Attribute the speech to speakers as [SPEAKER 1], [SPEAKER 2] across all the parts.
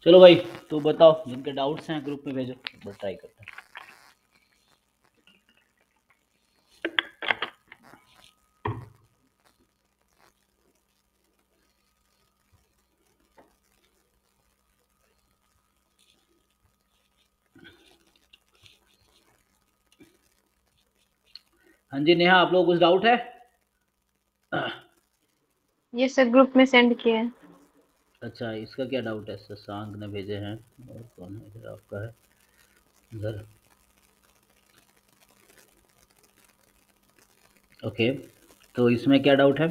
[SPEAKER 1] चलो भाई, तो बताओ जिनके डाउट्स हैं ग्रुप में भेजो, बस ट्राई करते हैं। हाँ जी नेहा, आप लोग कुछ डाउट है?
[SPEAKER 2] ये सर ग्रुप में सेंड किए हैं।
[SPEAKER 1] अच्छा, इसका क्या डाउट है? शशांक ने भेजे हैं। और कौन है इधर? आपका है इधर। ओके, तो इसमें क्या डाउट है?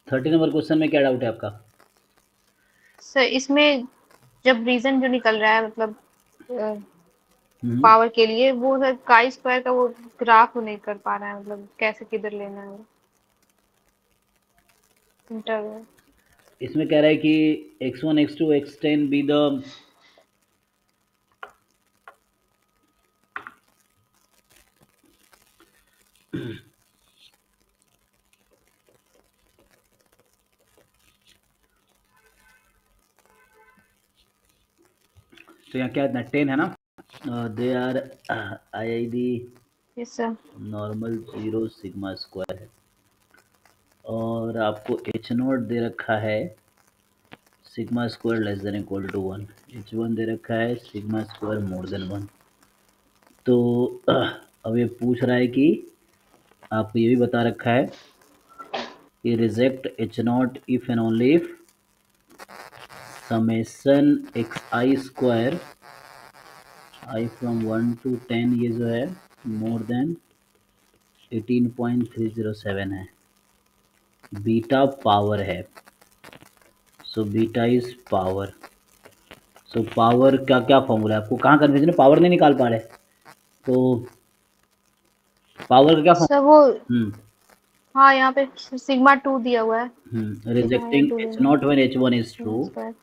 [SPEAKER 1] 30 नंबर क्वेश्चन में क्या डाउट है आपका?
[SPEAKER 2] सर इसमें जब रीजन जो निकल रहा है मतलब
[SPEAKER 1] हम्म
[SPEAKER 2] पावर के लिए वो सर काई स्क्वायर का वो ग्राफ वो नहीं कर पा रहा है मतलब कैसे किधर लेना है इंटरवल।
[SPEAKER 1] इसमें कह रहा है कि x1 x2 x10 be the तो यहाँ क्या इतना 10 है ना? They are I I D
[SPEAKER 2] yes sir.
[SPEAKER 1] Normal 0 sigma square है। और आपको एच नोट दे रखा है sigma square less than equal to 1। h1 दे रखा है सिग्मा स्क्वायर मोर देन 1। तो अब ये पूछ रहा है कि आपको ये भी बता रखा है कि reject H not if and only if summation x I square I from 1 to 10 ये जो है मोर देन 18.307 है। बीटा पावर है, so beta is power. So power का क्या फॉर्मूला है? आपको कहाँ कन्फ्यूजन है? पावर नहीं निकाल पा रहे तो पावर का क्या
[SPEAKER 2] सर वो
[SPEAKER 1] फॉर्मूला?
[SPEAKER 2] हाँ यहाँ पे सिग्मा 2 दिया हुआ है। सिग्मा या
[SPEAKER 1] रिजेक्टिंग
[SPEAKER 2] 2
[SPEAKER 1] एच
[SPEAKER 2] लेना है।
[SPEAKER 1] Not one H one is true.
[SPEAKER 2] Sigma square.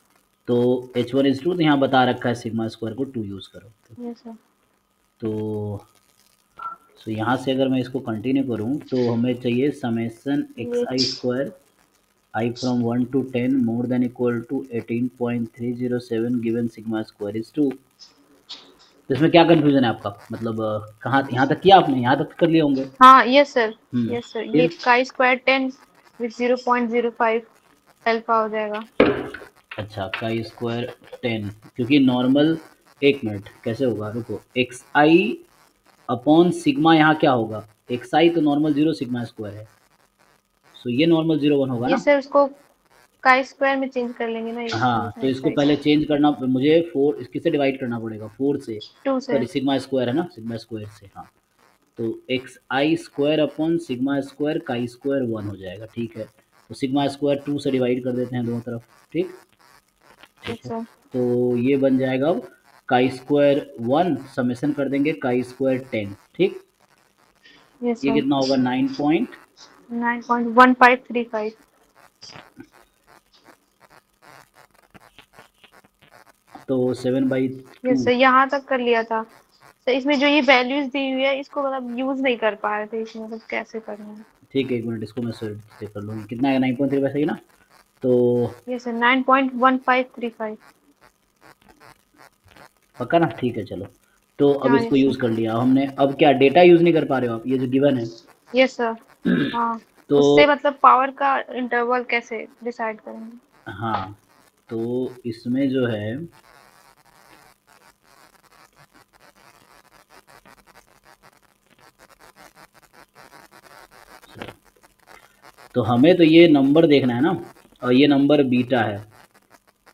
[SPEAKER 1] तो एच वन इज ट्रू, तो यहाँ बता रखा है सिग्मा स्क्वायर को 2 यूज़ करो।
[SPEAKER 2] Yes sir.
[SPEAKER 1] तो सो यहाँ से अगर मैं इसको कंटिन्यू करूँ तो हमें चाहिए समेसन एक्स
[SPEAKER 2] ये
[SPEAKER 1] I square I from 1 to 10 more than equal to 18.307 given sigma square is 2। तो इसमें क्या कंफ्यूजन है आपका? मतलब कहाँ यहाँ तक किया आपने? यहाँ तक कर लिए होंगे।
[SPEAKER 2] हाँ यस सर। यस सर ये
[SPEAKER 1] फिर
[SPEAKER 2] काई स्क्वायर 10 विथ 0.05 अल्फा हो जाएगा।
[SPEAKER 1] अच्छा, काई स्क्वायर 10, क्योंकि नॉर्मल, एक मिनट कैसे होगा, रुको, एक्स आई अपॉन सिग्मा यहाँ क्या होगा? एक्स आई तो नॉर्मल 0 सिग्मा स्क्वायर है, सो ये नॉर्मल 0 1 होगा
[SPEAKER 2] ये
[SPEAKER 1] ना?
[SPEAKER 2] सर उसको काई स्क्वायर में चेंज कर लेंगे ना ये
[SPEAKER 1] हाँ, तो
[SPEAKER 2] साइड
[SPEAKER 1] इसको
[SPEAKER 2] साइड।
[SPEAKER 1] पहले चेंज करना मुझे, 4 किससे डिवाइड करना पड़ेगा? 4 से।
[SPEAKER 2] 2 से।
[SPEAKER 1] सॉरी, सिग्मा स्क्वायर है ना, सिग्मा स्क्वायर से, हाँ। तो X I square upon sigma square chi square 1 हो जाएगा, ठीक है। तो सिग्मा स्क्वायर 2 से डिवाइड कर देते हैं दोनों तरफ, ठीक। ठीक
[SPEAKER 2] यस
[SPEAKER 1] है,
[SPEAKER 2] सर।
[SPEAKER 1] तो ये बन जाएगा अब काई स्क्वायर 1 समेसन कर देंगे काई स्क्वायर 10, ठीक।
[SPEAKER 2] यस
[SPEAKER 1] ये
[SPEAKER 2] सर।
[SPEAKER 1] कितना होगा? 9 पॉइंट,
[SPEAKER 2] 9.1535।
[SPEAKER 1] तो 7 बाई
[SPEAKER 2] यस
[SPEAKER 1] टू।
[SPEAKER 2] सर यहाँ तक कर लिया था। सर इसमें जो ये वैल्यूज दी हुई है इसको मतलब यूज नहीं कर पा रहे थे इसमें मतलब कैसे करना है।
[SPEAKER 1] ठीक है, एक मिनट, इसको मैं से कर लूँगी। कितना है? 9.3 वैसे ही ना? तो
[SPEAKER 2] यस सर 9.1535।
[SPEAKER 1] पक्का ना? ठीक है, चलो। तो अब
[SPEAKER 2] हाँ
[SPEAKER 1] इसको
[SPEAKER 2] यस सर।
[SPEAKER 1] यूज़ कर लिया हमने। अब क्या डेटा यूज़ नहीं कर पा रहे हो आप? ये जो गिवन है।
[SPEAKER 2] Yes sir. हाँ
[SPEAKER 1] तो
[SPEAKER 2] उससे मतलब पावर का इंटरवल कैसे डिसाइड करेंगे।
[SPEAKER 1] हाँ, तो इसमें जो है, तो हमें तो ये नंबर देखना है ना, और ये नंबर बीटा है।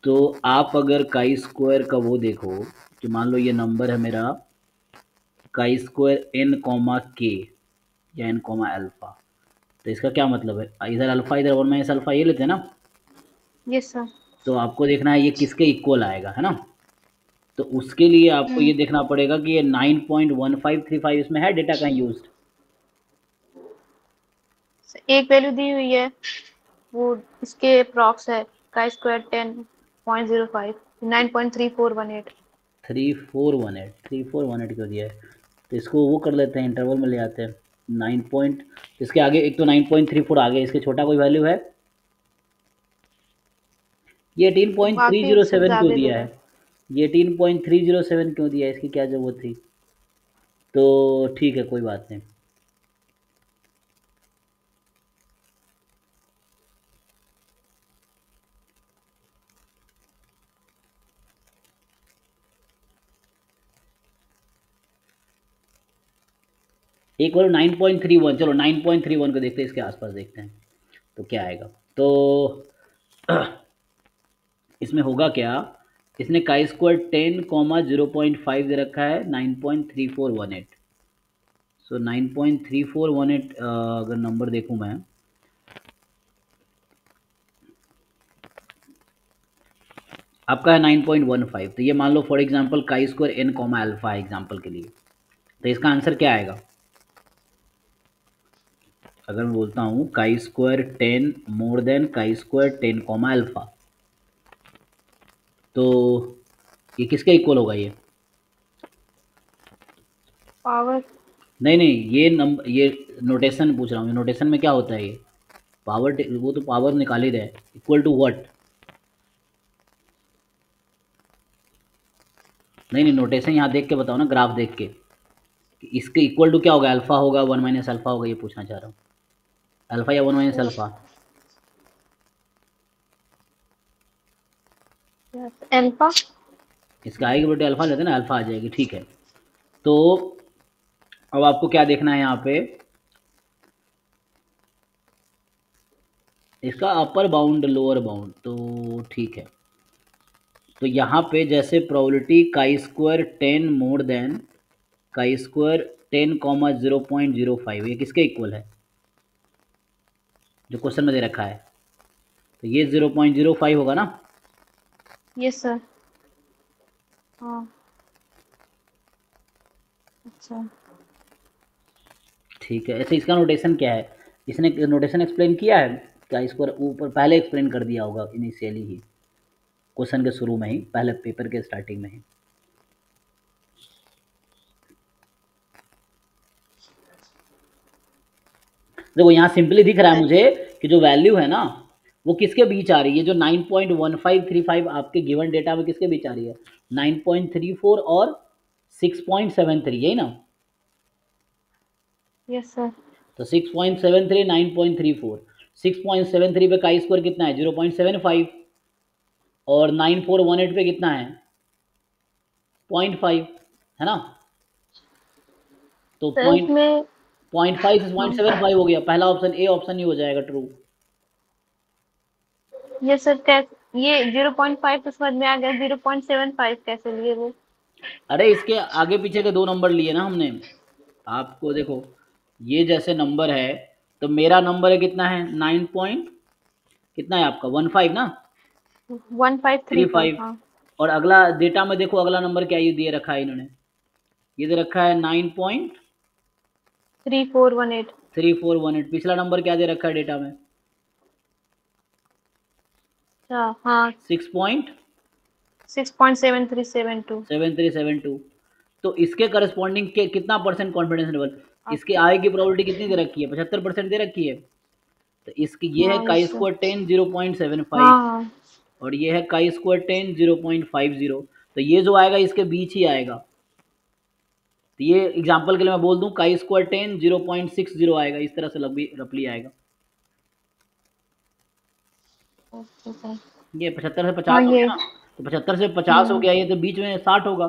[SPEAKER 1] तो आप अगर काई स्क्वायर का वो देखो कि मान लो ये नंबर है मेरा काई स्क्वायर एन कॉमा के या एन कॉमा अल्फा। तो इसका क्या मतलब है? इधर अल्फा, इधर 1 - अल्फा, ये लेते हैं ना।
[SPEAKER 2] Yes sir.
[SPEAKER 1] तो आपको देखना है ये किसके इक्वल आएगा, है ना? तो उसके लिए आपको ये
[SPEAKER 2] हम्म।
[SPEAKER 1] देखना पड़ेगा कि ये 9.1535 इसमें है डेटा कहीं यूज।
[SPEAKER 2] एक वैल्यू दी हुई है वो इसके अप्रॉक्स है का स्क्वायर 10.05 9.3418।
[SPEAKER 1] 3418 क्यों दिया है? तो इसको वो कर लेते हैं, इंटरवल में ले आते हैं। 9 पॉइंट, इसके आगे एक तो 9.34 आ गया, इसके छोटा कोई वैल्यू है? ये
[SPEAKER 2] बाकी सब
[SPEAKER 1] 18.307 क्यों
[SPEAKER 2] ज्यादा दे
[SPEAKER 1] दिया
[SPEAKER 2] रहा
[SPEAKER 1] है?
[SPEAKER 2] है।
[SPEAKER 1] ये 18.307 क्यों दिया है? इसकी क्या ज़रूरत थी? तो ठीक है, कोई बात नहीं। एक बार 9.31, चलो 9.31 को देखते हैं, इसके आसपास देखते हैं तो क्या आएगा। तो इसमें होगा क्या, इसने काई स्क्वायर 10, 0.5 दे रखा है, 9.3418। सो 9.3418 अगर नंबर देखूं मैं, आपका है 9.15, तो ये मान लो for example chi square n comma alpha है एग्जांपल के लिए, तो इसका आंसर क्या आएगा? अगर मैं बोलता हूँ chi square 10 more then chi square 10 comma alpha, तो ये किसके इक्वल होगा ये?
[SPEAKER 2] पावर।
[SPEAKER 1] नहीं नहीं, ये नंबर, ये नोटेशन पूछ रहा हूँ, नोटेशन में क्या होता है ये? पावर, वो तो पावर निकाल ही रहे, इक्वल टू व्हाट? नहीं नहीं, नोटेशन यहाँ देख के बताओ ना, ग्राफ देख के, कि इसके इक्वल टू क्या होगा? अल्फा होगा, 1 - अल्फा होगा, ये पूछना चाह रहा हूँ। अल्फा या 1 - अल्फा?
[SPEAKER 2] अल्फा।
[SPEAKER 1] इसका आएगी बेटे, अल्फा लेते हैं ना, अल्फा आ जाएगी, ठीक है। तो अब आपको क्या देखना है यहाँ पे, इसका अपर बाउंड लोअर बाउंड, तो ठीक है। तो यहाँ पे जैसे probability chi square 10 more then chi square 10, 0.05, ये किसके इक्वल है जो क्वेश्चन में दे रखा है? तो ये 0.05 होगा ना?
[SPEAKER 2] Yes sir. हाँ। अच्छा।
[SPEAKER 1] ठीक है। ऐसे इसका नोटेशन क्या है? इसने नोटेशन एक्सप्लेन किया है क्या? इसको ऊपर पहले एक्सप्लेन कर दिया होगा इनिशियली ही, क्वेश्चन के शुरू में ही, पहले पेपर के स्टार्टिंग में ही। देखो यहाँ सिंपली दिख रहा है मुझे कि जो वैल्यू है ना वो किसके बीच आ रही है, जो 9.1535 आपके गिवन डेटा में किसके बीच आ रही है? 9.34 और 6.73, यही ना?
[SPEAKER 2] Yes sir.
[SPEAKER 1] तो 6.73, 9.34, 6.73 पे काई स्क्वायर कितना है? 0.75, और 9418 पे कितना है? 0.5, है ना? तो
[SPEAKER 2] सर
[SPEAKER 1] पॉइंट
[SPEAKER 2] इसमें।
[SPEAKER 1] 0.5 से
[SPEAKER 2] हाँ।
[SPEAKER 1] 0.75 हो गया, पहला ऑप्शन ए ऑप्शन ही हो जाएगा ट्रू।
[SPEAKER 2] यस सर, कैसे ये 0.5 तो समझ में आ गया, 0.75 कैसे लिए वो?
[SPEAKER 1] अरे इसके आगे पीछे के दो नंबर लिए ना हमने, आपको देखो, ये जैसे नंबर है, तो मेरा नंबर है कितना है? 9 पॉइंट कितना है आपका? 15 ना?
[SPEAKER 2] 1535।
[SPEAKER 1] 35।
[SPEAKER 2] हाँ।
[SPEAKER 1] और अगला डेटा में देखो, अगला नंबर क्या ये दिए रखा है इन्होंने, ये दे रखा है
[SPEAKER 2] 3418।
[SPEAKER 1] 9.3418। पिछला नंबर क्या दे रखा है डेटा में?
[SPEAKER 2] अच्छा हाँ। 6.7372।
[SPEAKER 1] 6.7372। तो इसके करस्पॉन्डिंग के कितना परसेंट कॉन्फिडेंस लेवल? इसके
[SPEAKER 2] आपके।
[SPEAKER 1] आय की प्रोबेबिलिटी कितनी दे रखी है? 75% दे रखी है। तो इसकी ये है
[SPEAKER 2] हाँ
[SPEAKER 1] काई
[SPEAKER 2] यस सर।
[SPEAKER 1] स्क्वायर 10, 0.75,
[SPEAKER 2] हाँ हाँ।
[SPEAKER 1] और ये है काई स्क्वायर 10, 0.50। तो ये जो आएगा इसके बीच ही आएगा। तो ये एग्जांपल के लिए मैं बोल दूं, काई स्क्वायर 10, 0.60 आएगा, इस तरह से रफली आएगा।
[SPEAKER 2] Okay sir.
[SPEAKER 1] ये 75 से
[SPEAKER 2] हाँ
[SPEAKER 1] 50 हो
[SPEAKER 2] ये।
[SPEAKER 1] गया ना, तो 75 से 50 हो गया, ये तो बीच में 60 होगा।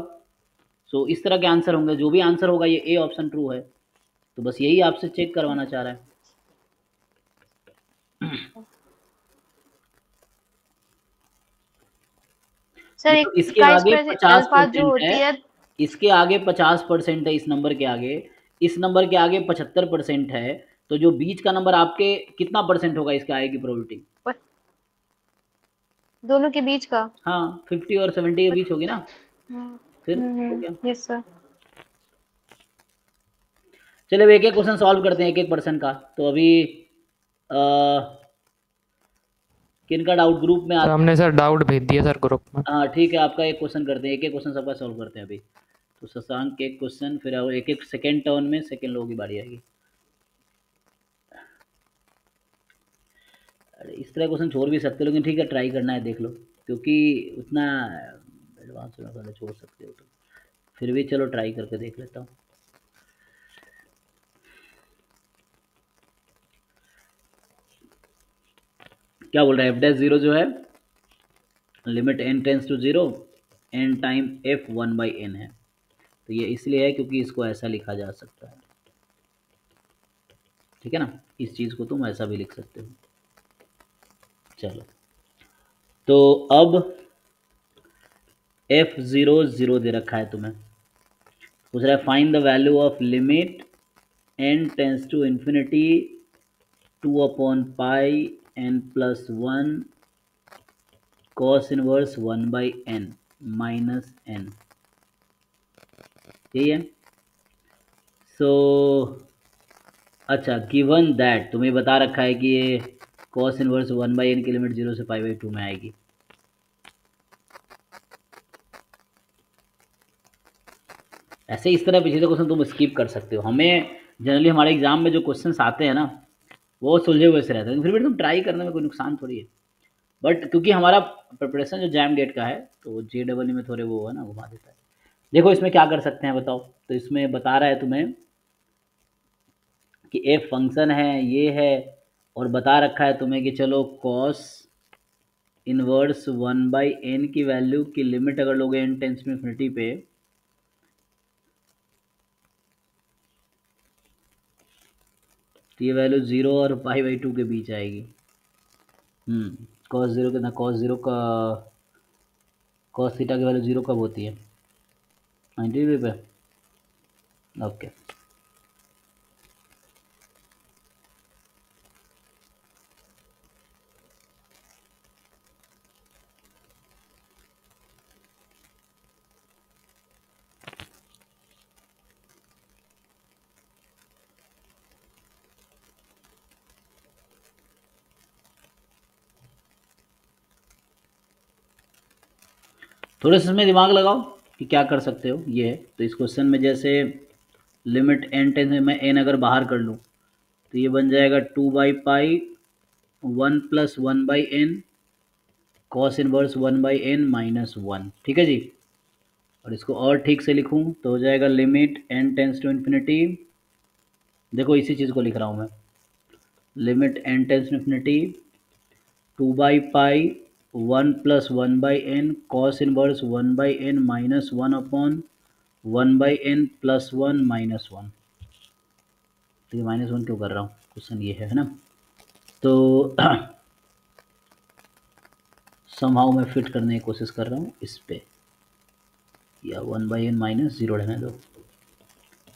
[SPEAKER 1] सो इस तरह के आंसर होंगे, जो भी आंसर होगा ये ए ऑप्शन ट्रू है। तो बस यही आपसे चेक करवाना चाह रहा है।
[SPEAKER 2] सर
[SPEAKER 1] ये तो
[SPEAKER 2] एक
[SPEAKER 1] इसके
[SPEAKER 2] का
[SPEAKER 1] आगे
[SPEAKER 2] स्क्वायर
[SPEAKER 1] पचास
[SPEAKER 2] अल्फा जो
[SPEAKER 1] परसेंट है,
[SPEAKER 2] होती है।
[SPEAKER 1] इसके आगे 50% है, इस नंबर के आगे, इस नंबर के आगे 75% है। तो जो बीच का नंबर आपके कितना परसेंट होगा इसके आगे की प्रोबेबिलिटी?
[SPEAKER 2] दोनों के बीच का।
[SPEAKER 1] हाँ, 50 और 70 के बीच होगी ना, फिर हो गया।
[SPEAKER 2] Yes sir.
[SPEAKER 1] चलिए अब एक एक क्वेश्चन सॉल्व करते हैं, एक एक पर्सन का। तो अभी अ, किनका डाउट ग्रुप में
[SPEAKER 3] सर
[SPEAKER 1] आता
[SPEAKER 3] हमने सर डाउट भेज दिया सर ग्रुप में।
[SPEAKER 1] है? हाँ ठीक है, आपका एक क्वेश्चन करते हैं, एक एक क्वेश्चन सबका सॉल्व करते हैं अभी। तो शशांक के एक क्वेश्चन, फिर एक एक सेकेंड टर्न में सेकेंड लोगों की बारी आएगी। अरे इस तरह क्वेश्चन छोड़ भी सकते हो, लेकिन ठीक है ट्राई करना है, देख लो, क्योंकि उतना एडवांस में पहले छोड़ सकते हो तो फिर भी चलो ट्राई करके देख लेता हूँ। क्या बोल रहा है, एफ डैश जीरो जो है limit n tends to zero n time f 1/n है, तो ये इसलिए है क्योंकि इसको ऐसा लिखा जा सकता है, ठीक है ना, इस चीज़ को तुम ऐसा भी लिख सकते हो। चलो तो अब f(0) दे रखा है तुम्हें, पूछ रहा है find the value of limit n tends to infinity 2/π(n+1) cos inverse 1/n minus n, यही है। सो अच्छा, गिवन दैट तुम्हें बता रखा है कि ये cos इनवर्स 1/n की लिमिट 0 से π/2 में आएगी। ऐसे इस तरह पिछले क्वेश्चन तुम स्किप कर सकते हो, हमें जनरली हमारे एग्जाम में जो क्वेश्चंस आते हैं ना वो सुलझे हुए से रहते हैं, फिर भी तुम ट्राई करने में कोई नुकसान थोड़ी है। बट क्योंकि हमारा प्रिपरेशन जो जैम गेट का है तो JEE में थोड़े वो है ना, घुमा देता है। देखो इसमें क्या कर सकते हैं बताओ, तो इसमें बता रहा है तुम्हें कि f फंक्शन है ये है, और बता रखा है तुम्हें कि चलो cos इनवर्स 1/n की वैल्यू की लिमिट अगर लोगे n टेंस टू इन्फिनिटी पे, तो ये वैल्यू 0 और π/2 के बीच आएगी। cos 0 कितना, cos 0 का cos थीटा की वैल्यू 0 कब होती है, 90 डिग्री पे, ओके। थोड़े से इसमें दिमाग लगाओ कि क्या कर सकते हो, ये है। तो इस क्वेश्चन में जैसे लिमिट n टेंस में मैं n अगर बाहर कर लूँ तो ये बन जाएगा 2/π 1+1/n cos inverse 1/n minus 1, ठीक है जी। और इसको और ठीक से लिखूँ तो हो जाएगा limit n tends to infinity, देखो इसी चीज़ को लिख रहा हूँ मैं, limit n tends to infinity 2/π 1+1/n cos inverse 1/n minus 1/1/n plus 1 minus 1। तो ये -1 क्यों कर रहा हूँ, क्वेश्चन ये है ना। तो समहाउ मैं फिट करने की कोशिश कर रहा हूँ इस पे, या 1/n माइनस 0 रहने दो।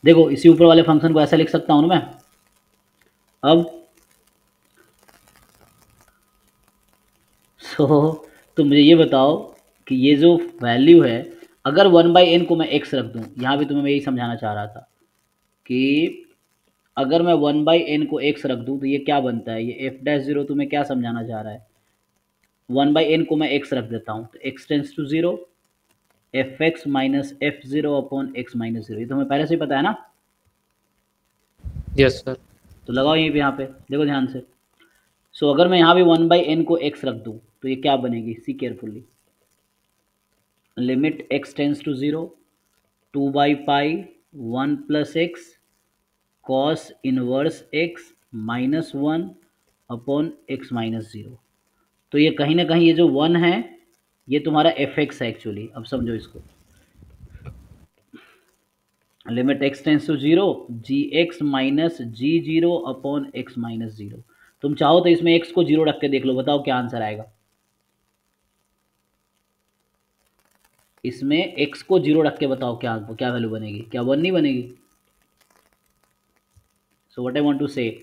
[SPEAKER 1] देखो इसी ऊपर वाले फंक्शन को ऐसा लिख सकता हूँ ना मैं। अब तो मुझे ये बताओ कि ये जो वैल्यू है, अगर 1/n को मैं x रख दूँ, यहाँ भी तुम्हें मैं यही समझाना चाह रहा था कि अगर मैं 1/n को x रख दूँ तो ये क्या बनता है, ये f'0 तुम्हें क्या समझाना चाह रहा है, 1/n को मैं x रख देता हूँ तो x tends to 0 fx minus f0/x-0, ये तुम्हें पहले से ही पता है ना।
[SPEAKER 3] Yes sir.
[SPEAKER 1] तो लगाओ यहीं पे, यहाँ पे देखो ध्यान से। सो अगर मैं यहाँ भी 1/n को x रख दूँ तो ये क्या बनेगी, see carefully, limit x tends to 0 2/π 1+x cos inverse x minus 1/x-0। तो ये कहीं ना कहीं ये जो 1 है ये तुम्हारा fx है एक्चुअली। अब समझो इसको, limit x tends to 0 gx minus g0/x-0। तुम चाहो तो इसमें x को 0 रख के देख लो, बताओ क्या आंसर आएगा। इसमें x को 0 रख के बताओ क्या क्या वैल्यू बनेगी, क्या 1 नहीं बनेगी। So what I want to say,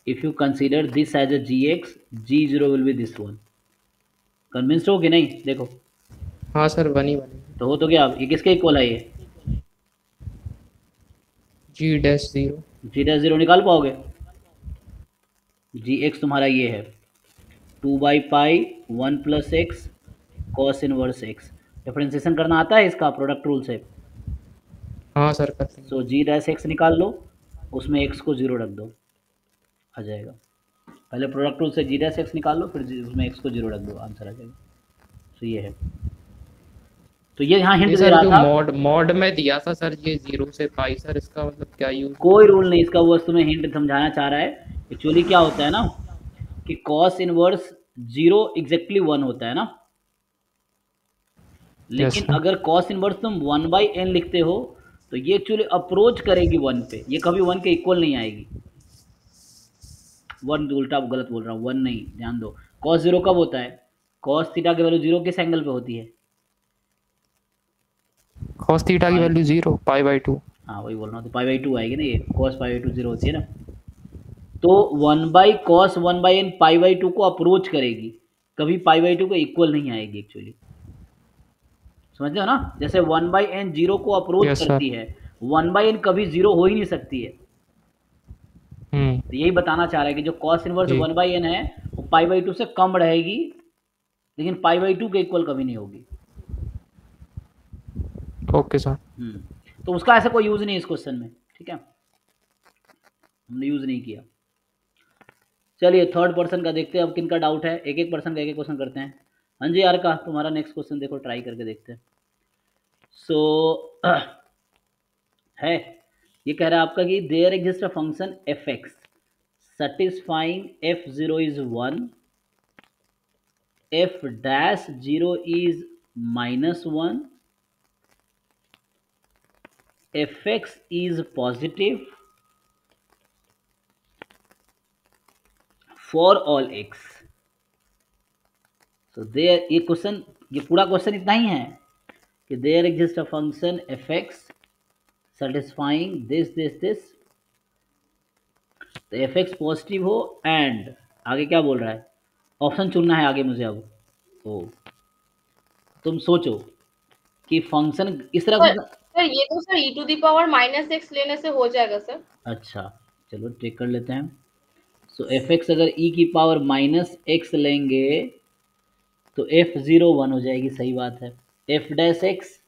[SPEAKER 1] if you consider this as a gx, g0 will be this one. Convinced हो कि नहीं, देखो।
[SPEAKER 3] हाँ सर, बनी बनी।
[SPEAKER 1] तो हो तो क्या, ये किसके इक्वल है, ये
[SPEAKER 3] G'0।
[SPEAKER 1] g'0 निकाल पाओगे, gx तुम्हारा ये है 2/π 1+x cos inverse x। Differentiation करना आता है इसका प्रोडक्ट रूल से।
[SPEAKER 3] हाँ सर, करते हैं।
[SPEAKER 1] सो g' x निकाल लो, उसमें x को 0 रख दो, आ जाएगा। पहले प्रोडक्ट रूल से जी डैश एक्स निकाल लो, फिर उसमें एक्स को 0 रख दो, आंसर आ जाएगा। तो ये है। तो ये यहाँ हिंट
[SPEAKER 3] ये
[SPEAKER 1] दे
[SPEAKER 3] सर
[SPEAKER 1] रहा
[SPEAKER 3] जो
[SPEAKER 1] था।
[SPEAKER 3] मॉड मॉड में दिया था सर ये 0 से पाई, सर इसका मतलब क्या यूज
[SPEAKER 1] कोई
[SPEAKER 3] होता है?
[SPEAKER 1] रूल नहीं इसका, वो तुम्हें हिंट समझाना चाह रहा है। एक्चुअली क्या होता है ना कि कॉस इनवर्स 0 एग्जैक्टली 1 होता है ना,
[SPEAKER 3] यस
[SPEAKER 1] लेकिन
[SPEAKER 3] सर।
[SPEAKER 1] अगर कॉस इनवर्स तुम 1/n लिखते हो तो ये एक्चुअली अप्रोच करेगी 1 पे, ये कभी 1 के इक्वल नहीं आएगी। 1 उल्टा गलत बोल रहा हूँ, 1 नहीं, ध्यान दो। कॉस 0 कब होता है? कॉस थीटा की वैल्यू 0 किस एंगल पे होती है?
[SPEAKER 3] cos थीटा की
[SPEAKER 1] पाई।
[SPEAKER 3] वैल्यू 0 पाई/2।
[SPEAKER 1] हाँ वही बोल रहा हूँ, तो पाई/2 आएगी ना, ये कॉस पाई/2 0 होती है ना। तो 1/cos 1/n पाई/2 को अप्रोच करेगी, कभी पाई/2 को इक्वल नहीं आएगी एक्चुअली। समझ रहे हो ना? जैसे 1/n 0 को अप्रोच
[SPEAKER 3] यस सर।
[SPEAKER 1] करती है, 1/n कभी 0 हो ही नहीं सकती है।
[SPEAKER 3] हम्म।
[SPEAKER 1] तो यही बताना चाह रहा है कि जो कॉस इनवर्स
[SPEAKER 3] जी।
[SPEAKER 1] 1/n है वो पाई/2 से कम रहेगी, लेकिन पाई/2 के इक्वल कभी नहीं होगी।
[SPEAKER 3] Okay sir.
[SPEAKER 1] तो उसका ऐसा कोई यूज नहीं है इस क्वेश्चन में, ठीक है, हमने यूज नहीं किया। चलिए थर्ड पर्सन का देखते हैं अब, किनका डाउट है, एक एक पर्सन का एक एक क्वेश्चन करते हैं। हाँ जी यार का तुम्हारा नेक्स्ट क्वेश्चन देखो, ट्राई करके देखते हैं। सो है, ये कह रहा है आपका कि there exist a function f x satisfying f0 is 1, f dash 0 is -1, fx is positive for all x। so there, ये क्वेश्चन, ये पूरा क्वेश्चन इतना ही है कि there exist a function f x satisfying this, तो एफ एक्स पॉजिटिव हो and आगे क्या बोल रहा है, ऑप्शन चुनना है आगे मुझे अब। तो तुम सोचो कि फंक्शन इस तरह
[SPEAKER 2] सर
[SPEAKER 1] फंक्शन।
[SPEAKER 2] सर ये तो सर e⁻⁻x लेने से हो जाएगा सर।
[SPEAKER 1] अच्छा चलो चेक कर लेते हैं। सो एफ एक्स अगर ई की पावर -x लेंगे तो f0 1 हो जाएगी, सही बात है। एफ डैश एक्स,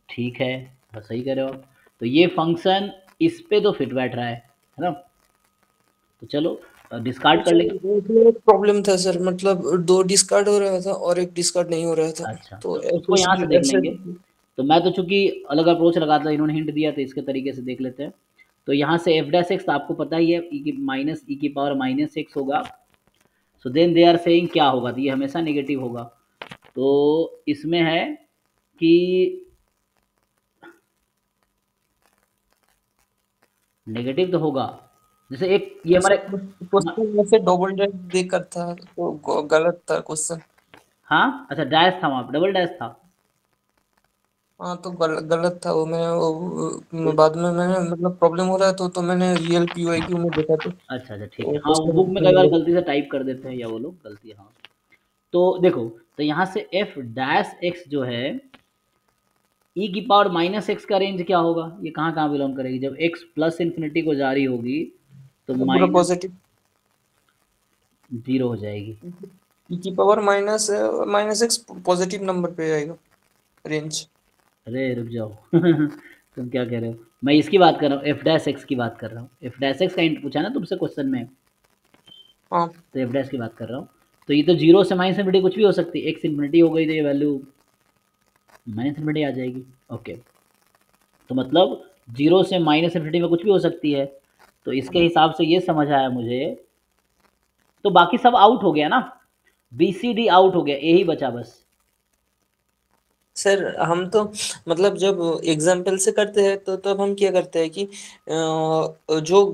[SPEAKER 1] ठीक है, हाँ सही कह रहे हो आप। तो ये फंक्शन इस पे तो फिट बैठ रहा है ना। तो चलो
[SPEAKER 4] तो
[SPEAKER 1] डिस्कार्ड कर
[SPEAKER 4] सर
[SPEAKER 1] लेंगे।
[SPEAKER 4] उसमें एक प्रॉब्लम था सर, मतलब दो डिस्कार्ड हो रहा था और एक डिस्कार्ड नहीं हो रहा था।
[SPEAKER 1] अच्छा
[SPEAKER 4] तो
[SPEAKER 1] तो उसको यहाँ से देख
[SPEAKER 4] ऐसे।
[SPEAKER 1] लेंगे। तो मैं तो चूंकि अलग अप्रोच लगाता था, इन्होंने हिंट दिया तो इसके तरीके से देख लेते हैं। तो यहाँ से एफ डैश एक्स आपको पता ही है, ई की पावर -x होगा। So then they are saying क्या होगा, तो ये हमेशा नेगेटिव होगा। तो इसमें है कि नेगेटिव तो होगा, जैसे एक ये
[SPEAKER 4] तो
[SPEAKER 1] हमारे।
[SPEAKER 4] सर क्वेश्चन में से डबल डैश देकर था तो गलत था क्वेश्चन।
[SPEAKER 1] हाँ अच्छा, डैश था वहाँ पे, डबल डैश था।
[SPEAKER 4] हाँ तो गलत था वो। बाद में मैंने मतलब प्रॉब्लम हो रहा था तो मैंने रियल PYQ में देखा तो
[SPEAKER 1] अच्छा ठीक है, हाँ वो
[SPEAKER 4] क्वेश्चन
[SPEAKER 1] बुक में कई बार गलती से टाइप कर देते हैं या वो लोग गलती, हाँ। तो देखो, तो यहाँ से एफ डैश एक्स जो है, ई की पावर -x का रेंज क्या होगा, ये कहाँ कहाँ बिलोंग करेगी, जब x प्लस इन्फिनिटी को जा रही होगी तो
[SPEAKER 4] पूरा
[SPEAKER 1] -0
[SPEAKER 4] पॉजिटिव।
[SPEAKER 1] हो जाएगी।
[SPEAKER 4] ई की पावर -x पॉजिटिव नंबर पे आएगा रेंज।
[SPEAKER 1] अरे रुक जाओ तुम क्या कह रहे हो, मैं इसकी बात कर रहा हूँ, एफ डैश एक्स की बात कर रहा हूँ। एफ डैश एक्स का हिंट पूछा ना तुमसे क्वेश्चन में,
[SPEAKER 4] हाँ
[SPEAKER 1] तो एफ डैश की बात कर रहा हूँ। तो ये तो 0 से -इन्फिनिटी कुछ भी हो सकती है, एक्स इन्फिनिटी हो गई तो ये वैल्यू -इन्फिनिटी आ जाएगी। ओके, तो मतलब 0 से -इन्फिनिटी में कुछ भी हो सकती है। तो इसके हिसाब से ये समझ आया मुझे, तो बाकी सब आउट हो गया ना, बी सी डी आउट हो गया, यही बचा बस।
[SPEAKER 4] सर, हम तो मतलब जब एग्जाम्पल से करते हैं तो तब हम क्या करते हैं कि जो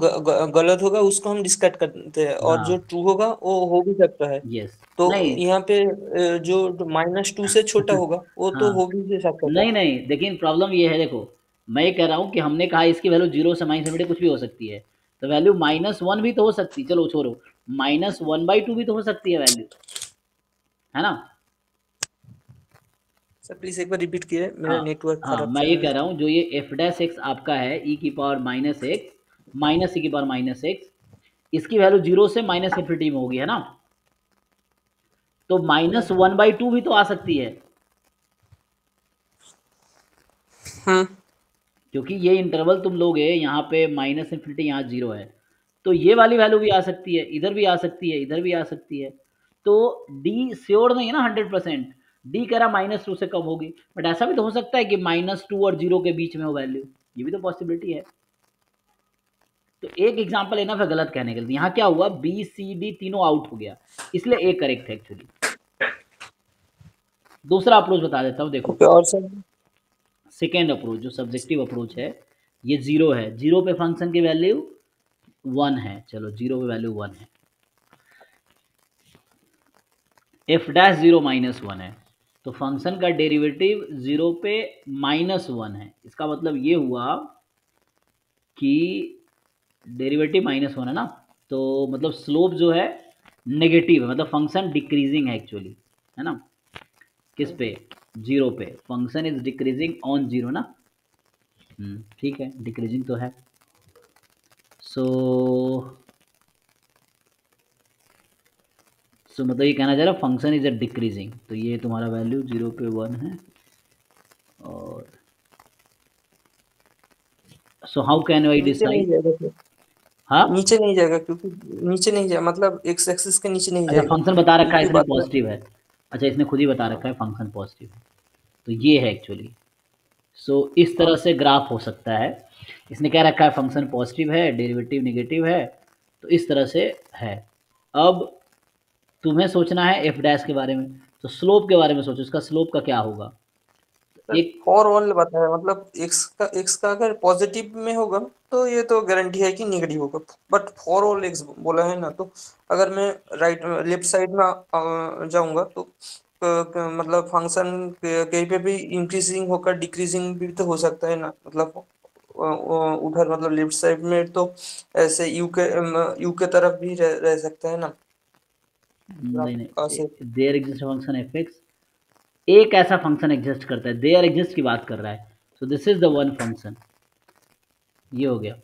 [SPEAKER 4] गलत होगा उसको हम डिस्कार्ड करते हैं और जो
[SPEAKER 1] हाँ
[SPEAKER 4] ट्रू होगा वो हो भी सकता है।
[SPEAKER 1] यस,
[SPEAKER 4] तो
[SPEAKER 1] नहीं
[SPEAKER 4] यहाँ पे जो -2 से छोटा होगा वो तो
[SPEAKER 1] हाँ
[SPEAKER 4] हो भी सकता है।
[SPEAKER 1] नहीं नहीं, लेकिन प्रॉब्लम ये है, देखो मैं ये कह रहा हूँ कि हमने कहा इसकी वैल्यू 0 से -इन्फिनिटी कुछ भी हो सकती है, तो वैल्यू -1 भी तो हो सकती, चलो छोड़ो, -1/2 भी तो हो सकती है वैल्यू, है ना।
[SPEAKER 4] सर प्लीज एक बार रिपीट कीजिए, मेरा
[SPEAKER 1] हाँ
[SPEAKER 4] नेटवर्क
[SPEAKER 1] हाँ,
[SPEAKER 4] खराब
[SPEAKER 1] मैं
[SPEAKER 4] चल
[SPEAKER 1] ये
[SPEAKER 4] रहा
[SPEAKER 1] कह
[SPEAKER 4] है।
[SPEAKER 1] रहा हूँ जो ये एफ डैश एक्स आपका है, ई की पावर -x माइनस ई की पावर -x, इसकी वैल्यू 0 से -इन्फिनिटी में होगी, है ना। तो -1/2 भी तो आ सकती है,
[SPEAKER 4] हम्म।
[SPEAKER 1] क्योंकि ये इंटरवल तुम लोगे यहाँ पे -इन्फिनिटी, यहाँ 0 है, तो ये वाली वैल्यू भी आ सकती है, इधर भी आ सकती है, इधर भी आ सकती है। तो डी श्योर नहीं है ना 100%, डी कह रहा -2 से कम होगी, बट ऐसा भी तो हो सकता है कि -2 और 0 के बीच में हो वैल्यू, ये भी तो पॉसिबिलिटी है। तो एक एग्जांपल है ना फिर गलत कहने के लिए। यहाँ क्या हुआ, बी सी डी तीनों आउट हो गया, इसलिए ए करेक्ट है एक्चुअली। दूसरा अप्रोच बता देता हूँ, देखो
[SPEAKER 4] ओके, और सर
[SPEAKER 1] सेकेंड अप्रोच जो सब्जेक्टिव अप्रोच है, ये 0 है, 0 पे फंक्शन की वैल्यू 1 है, चलो 0 पे वैल्यू 1 है, एफ डैश 0 -1 है, तो फंक्शन का डेरिवेटिव 0 पे -1 है। इसका मतलब ये हुआ कि डेरिवेटिव -1 है ना, तो मतलब स्लोप जो है नेगेटिव है, मतलब फंक्शन डिक्रीजिंग है एक्चुअली, है ना। किस पे, 0 पे, फंक्शन इज डिक्रीजिंग ऑन 0 ना। ठीक है, डिक्रीजिंग तो है। सो मतलब ये कहना चाह रहा फंक्शन इज अ डिक्रीजिंग, तो ये तुम्हारा वैल्यू 0 पे 1 है। और सो हाउ कैन आई
[SPEAKER 4] नीचे नहीं
[SPEAKER 1] डिसाइड,
[SPEAKER 4] जाएगा सर,
[SPEAKER 1] हाँ
[SPEAKER 4] नीचे नहीं जाएगा क्योंकि नीचे नहीं जाए, मतलब एक्स एक्सिस के नीचे नहीं
[SPEAKER 1] अच्छा
[SPEAKER 4] जाएगा
[SPEAKER 1] फंक्शन बता रखा है
[SPEAKER 4] क्योंकि
[SPEAKER 1] इसने
[SPEAKER 4] बाद में।
[SPEAKER 1] पॉजिटिव है, अच्छा इसने खुद ही बता रखा है फंक्शन पॉजिटिव है, तो ये है एक्चुअली। सो इस तरह से ग्राफ हो सकता है, इसने क्या रखा है फंक्शन पॉजिटिव है, डेरिवेटिव नेगेटिव है, तो इस तरह से है। अब तुम्हें सोचना है एफ डैश के बारे में, तो स्लोप के बारे में सोचो, इसका स्लोप का क्या होगा। एक
[SPEAKER 4] फॉर ऑल बताया, मतलब एक्स का अगर पॉजिटिव में होगा तो ये तो गारंटी है कि नेगेटिव होगा, बट फॉर ऑल एक्स बोला है ना, तो अगर मैं राइट लेफ्ट साइड में जाऊंगा तो मतलब फंक्शन कहीं पे भी इंक्रीजिंग होकर डिक्रीजिंग भी तो हो सकता है ना, मतलब उधर मतलब लेफ्ट साइड में तो ऐसे यू के तरफ भी रह सकता है ना।
[SPEAKER 1] नहीं
[SPEAKER 4] से
[SPEAKER 1] नहीं, there exist function f x, एक ऐसा फंक्शन एग्जिस्ट करता है, देयर एग्जिस्ट की बात कर रहा है, so this is the one function, ये हो गया,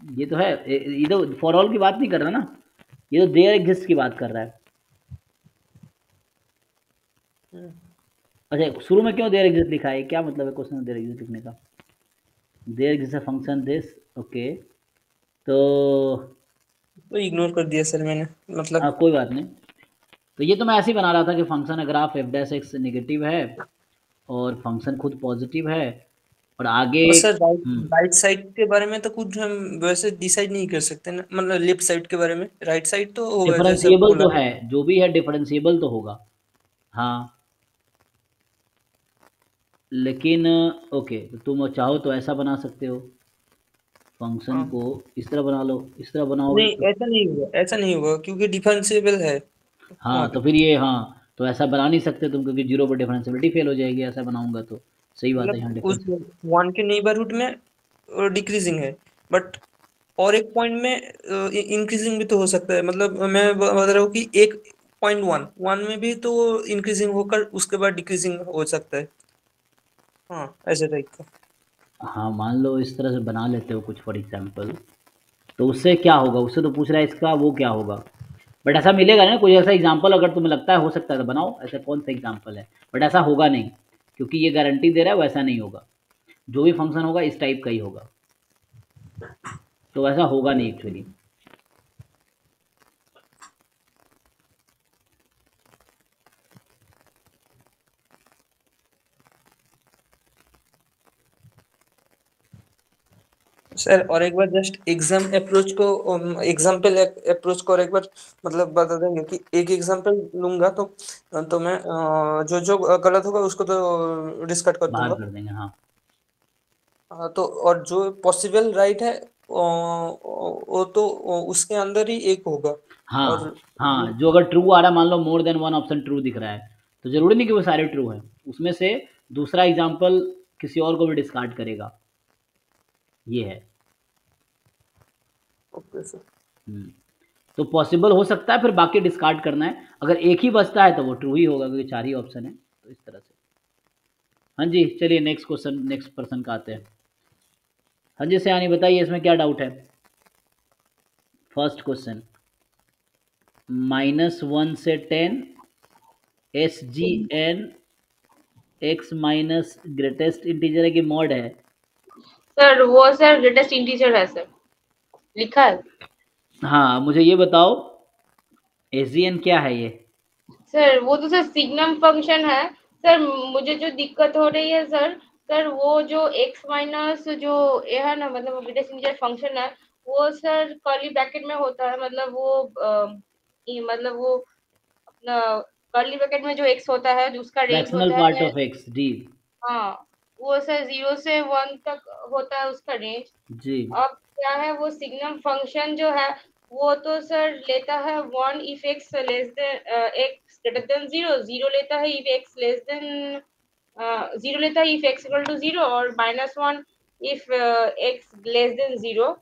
[SPEAKER 1] ये तो है, ये तो फॉर ऑल की बात नहीं कर रहा ना, ये तो देयर एग्जिस्ट की बात कर रहा है। अच्छा शुरू में क्यों देयर एग्जिस्ट लिखा है, क्या मतलब है क्वेश्चन में देयर एग्जिस्ट लिखने का, there exist function this, okay, तो
[SPEAKER 4] इग्नोर कर दिया सर मैंने, मतलब।
[SPEAKER 1] कोई बात नहीं, तो ये तो मैं ऐसे ही बना रहा था कि function graph F dash x negative है और फंक्शन खुद पॉजिटिव है, और आगे
[SPEAKER 4] और सर राइट साइड के बारे में तो कुछ हम वैसे डिसाइड नहीं कर सकते ना, मतलब लेफ्ट साइड के बारे में, राइट साइड तो होगा जैसा
[SPEAKER 1] डिफरेंशिएबल
[SPEAKER 4] बोला।
[SPEAKER 1] तो है, जो भी है डिफरेंशिएबल तो होगा, हाँ, लेकिन ओके, तो तुम चाहो तो ऐसा बना सकते हो, फंक्शन
[SPEAKER 4] हाँ,
[SPEAKER 1] को इस तरह बना लो, इस तरह बनाओगे
[SPEAKER 4] नहीं
[SPEAKER 1] तो
[SPEAKER 4] ऐसा नहीं होगा, ऐसा नहीं होगा क्योंकि डिफरेंशिएबल है वहाँ
[SPEAKER 1] हाँ,
[SPEAKER 4] पे,
[SPEAKER 1] तो फिर ये हाँ, तो ऐसा बना नहीं सकते तुम, क्योंकि 0 पर डिफरेंशियबिलिटी फेल हो जाएगी ऐसा बनाऊंगा तो। सही बात है, यहाँ
[SPEAKER 4] मतलब उस
[SPEAKER 1] डिफरेंस,
[SPEAKER 4] वन के नेबरहुड में डिक्रीजिंग है, बट और एक पॉइंट में इंक्रीजिंग भी तो हो सकता है, मतलब मैं बता रहा हूँ कि एक पॉइंट वन वन में भी तो इंक्रीजिंग होकर उसके बाद डिक्रीजिंग हो सकता है। हाँ, ऐसे टाइप का।
[SPEAKER 1] हाँ मान लो इस तरह से बना लेते हो कुछ फॉर एग्जाम्पल, तो उससे क्या होगा, उससे तो पूछ रहा है इसका वो क्या होगा, बट ऐसा मिलेगा ना कोई ऐसा एग्जाम्पल, अगर तुम्हें लगता है हो सकता है तो बनाओ, ऐसा कौन सा एग्जाम्पल है, बट ऐसा होगा नहीं, क्योंकि ये गारंटी दे रहा है वैसा नहीं होगा, जो भी फंक्शन होगा इस टाइप का ही होगा, तो ऐसा होगा नहीं एक्चुअली।
[SPEAKER 4] सर और एक बार जस्ट एग्जाम्पल अप्रोच को और एक बार मतलब बता देंगे कि एक एग्जाम्पल लूंगा तो मैं जो जो गलत होगा उसको तो डिस्कट कर
[SPEAKER 1] बाहर
[SPEAKER 4] दूंगा।
[SPEAKER 1] कर देंगे, हाँ
[SPEAKER 4] तो और जो पॉसिबल राइट है वो तो उसके अंदर ही एक होगा। और
[SPEAKER 1] हाँ हाँ, जो अगर ट्रू आ रहा है, मान लो more than one option true दिख रहा है, तो जरूरी नहीं कि वो सारे ट्रू हैं, उसमें से दूसरा एग्जाम्पल किसी और को भी डिस्कार्ड करेगा, ये है।
[SPEAKER 4] Okay sir.
[SPEAKER 1] हम्म, तो पॉसिबल हो सकता है, फिर बाकी डिस्कार्ड करना है, अगर एक ही बचता है तो वो ट्रू ही होगा, क्योंकि 4 ही ऑप्शन है, तो इस तरह से। हाँ जी, चलिए नेक्स्ट क्वेश्चन, नेक्स्ट पर्सन का आते हैं। हाँ जी सयानी बताइए, इसमें क्या डाउट है। फर्स्ट क्वेश्चन, -1 से 10 S G N x minus greatest integer है कि मॉड है,
[SPEAKER 2] सर वो सर ग्रेटेस्ट इंटीजर है सर, लिखा है।
[SPEAKER 1] हाँ, मुझे ये बताओ एसजीएन क्या है ये?
[SPEAKER 2] सर वो तो सर सिग्नम फंक्शन है सर। मुझे जो दिक्कत हो रही है सर, सर वो जो x माइनस जो ये है ना, मतलब वो ग्रेटेस्ट इंटीजर फंक्शन है, वो सर कर्ली ब्रैकेट में होता है, मतलब वो मतलब वो अपना कर्ली ब्रैकेट में जो x होता है, जो उसका रेंज
[SPEAKER 1] फ्रैक्शनल
[SPEAKER 2] होता
[SPEAKER 1] पार्ट
[SPEAKER 2] है।
[SPEAKER 1] ऑफ एक्स, जी
[SPEAKER 2] हाँ, वो सर 0 से 1 तक होता है उसका रेंज।
[SPEAKER 1] जी।
[SPEAKER 2] अब क्या है, वो सिग्नम फंक्शन जो है वो तो सर लेता है 1 if x less than x greater than 0, 0 लेता है इफ x लेस देन 0 लेता है इफ x इक्वल टू 0, और -1 इफ x लेस देन 0।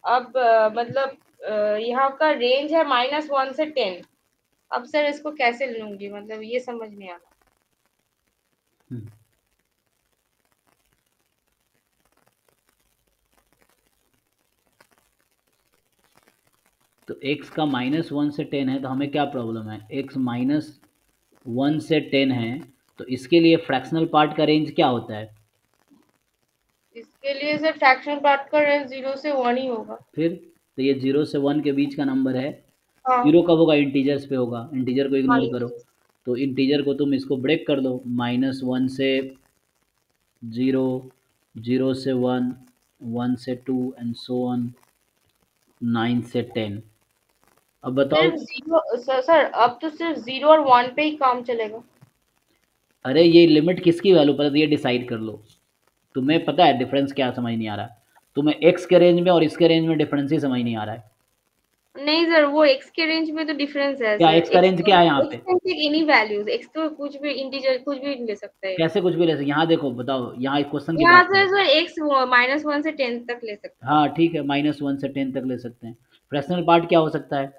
[SPEAKER 2] अब मतलब यहाँ का रेंज है -1 से 10। अब सर इसको कैसे लूंगी, मतलब ये समझ नहीं आ रहा।
[SPEAKER 1] हम्म, तो x का -1 से 10 है, तो हमें क्या प्रॉब्लम है? x -1 से 10 है, तो इसके लिए फ्रैक्शनल पार्ट का रेंज क्या होता है?
[SPEAKER 2] इसके लिए सर फ्रैक्शनल पार्ट का रेंज 0 से 1 ही होगा।
[SPEAKER 1] फिर तो ये 0 से 1 के बीच का नंबर है।
[SPEAKER 2] हाँ
[SPEAKER 1] 0 कब होगा? इंटीजर्स पे होगा, इंटीजर को
[SPEAKER 2] हाँ
[SPEAKER 1] इग्नोर करो। तो इंटीजर को तुम इसको ब्रेक कर दो, -1 से 0, 0 से 1, 1 से 2 एंड सो ऑन, 9 से 10। अब बताओ।
[SPEAKER 2] सिर्फ जीरो सर, अब तो सिर्फ 0 और 1 पे ही काम चलेगा।
[SPEAKER 1] अरे ये लिमिट किसकी वैल्यू पर ये डिसाइड कर लो। तुम्हें पता है डिफरेंस क्या? समझ नहीं आ रहा है तुम्हें? एक्स के रेंज में और इसके रेंज में डिफरेंस ही समझ नहीं आ रहा है।
[SPEAKER 2] नहीं सर, वो x के रेंज में तो डिफरेंस है
[SPEAKER 1] क्या
[SPEAKER 2] सर।
[SPEAKER 1] एक्स का रेंज क्या है यहाँ
[SPEAKER 2] x
[SPEAKER 1] पे?
[SPEAKER 2] Can take any values, x तो कुछ भी इंटीजर कुछ भी ले सकता है।
[SPEAKER 1] कैसे कुछ भी ले सकते? यहाँ देखो, बताओ, यहाँ एक क्वेश्चन की
[SPEAKER 2] यहाँ
[SPEAKER 1] बात
[SPEAKER 2] सर
[SPEAKER 1] करो।
[SPEAKER 2] सर x -1 से 10 तक ले सकता है।
[SPEAKER 1] हाँ ठीक है, -1 से 10 तक ले सकते हैं। फ्रैक्शनल पार्ट क्या हो सकता है?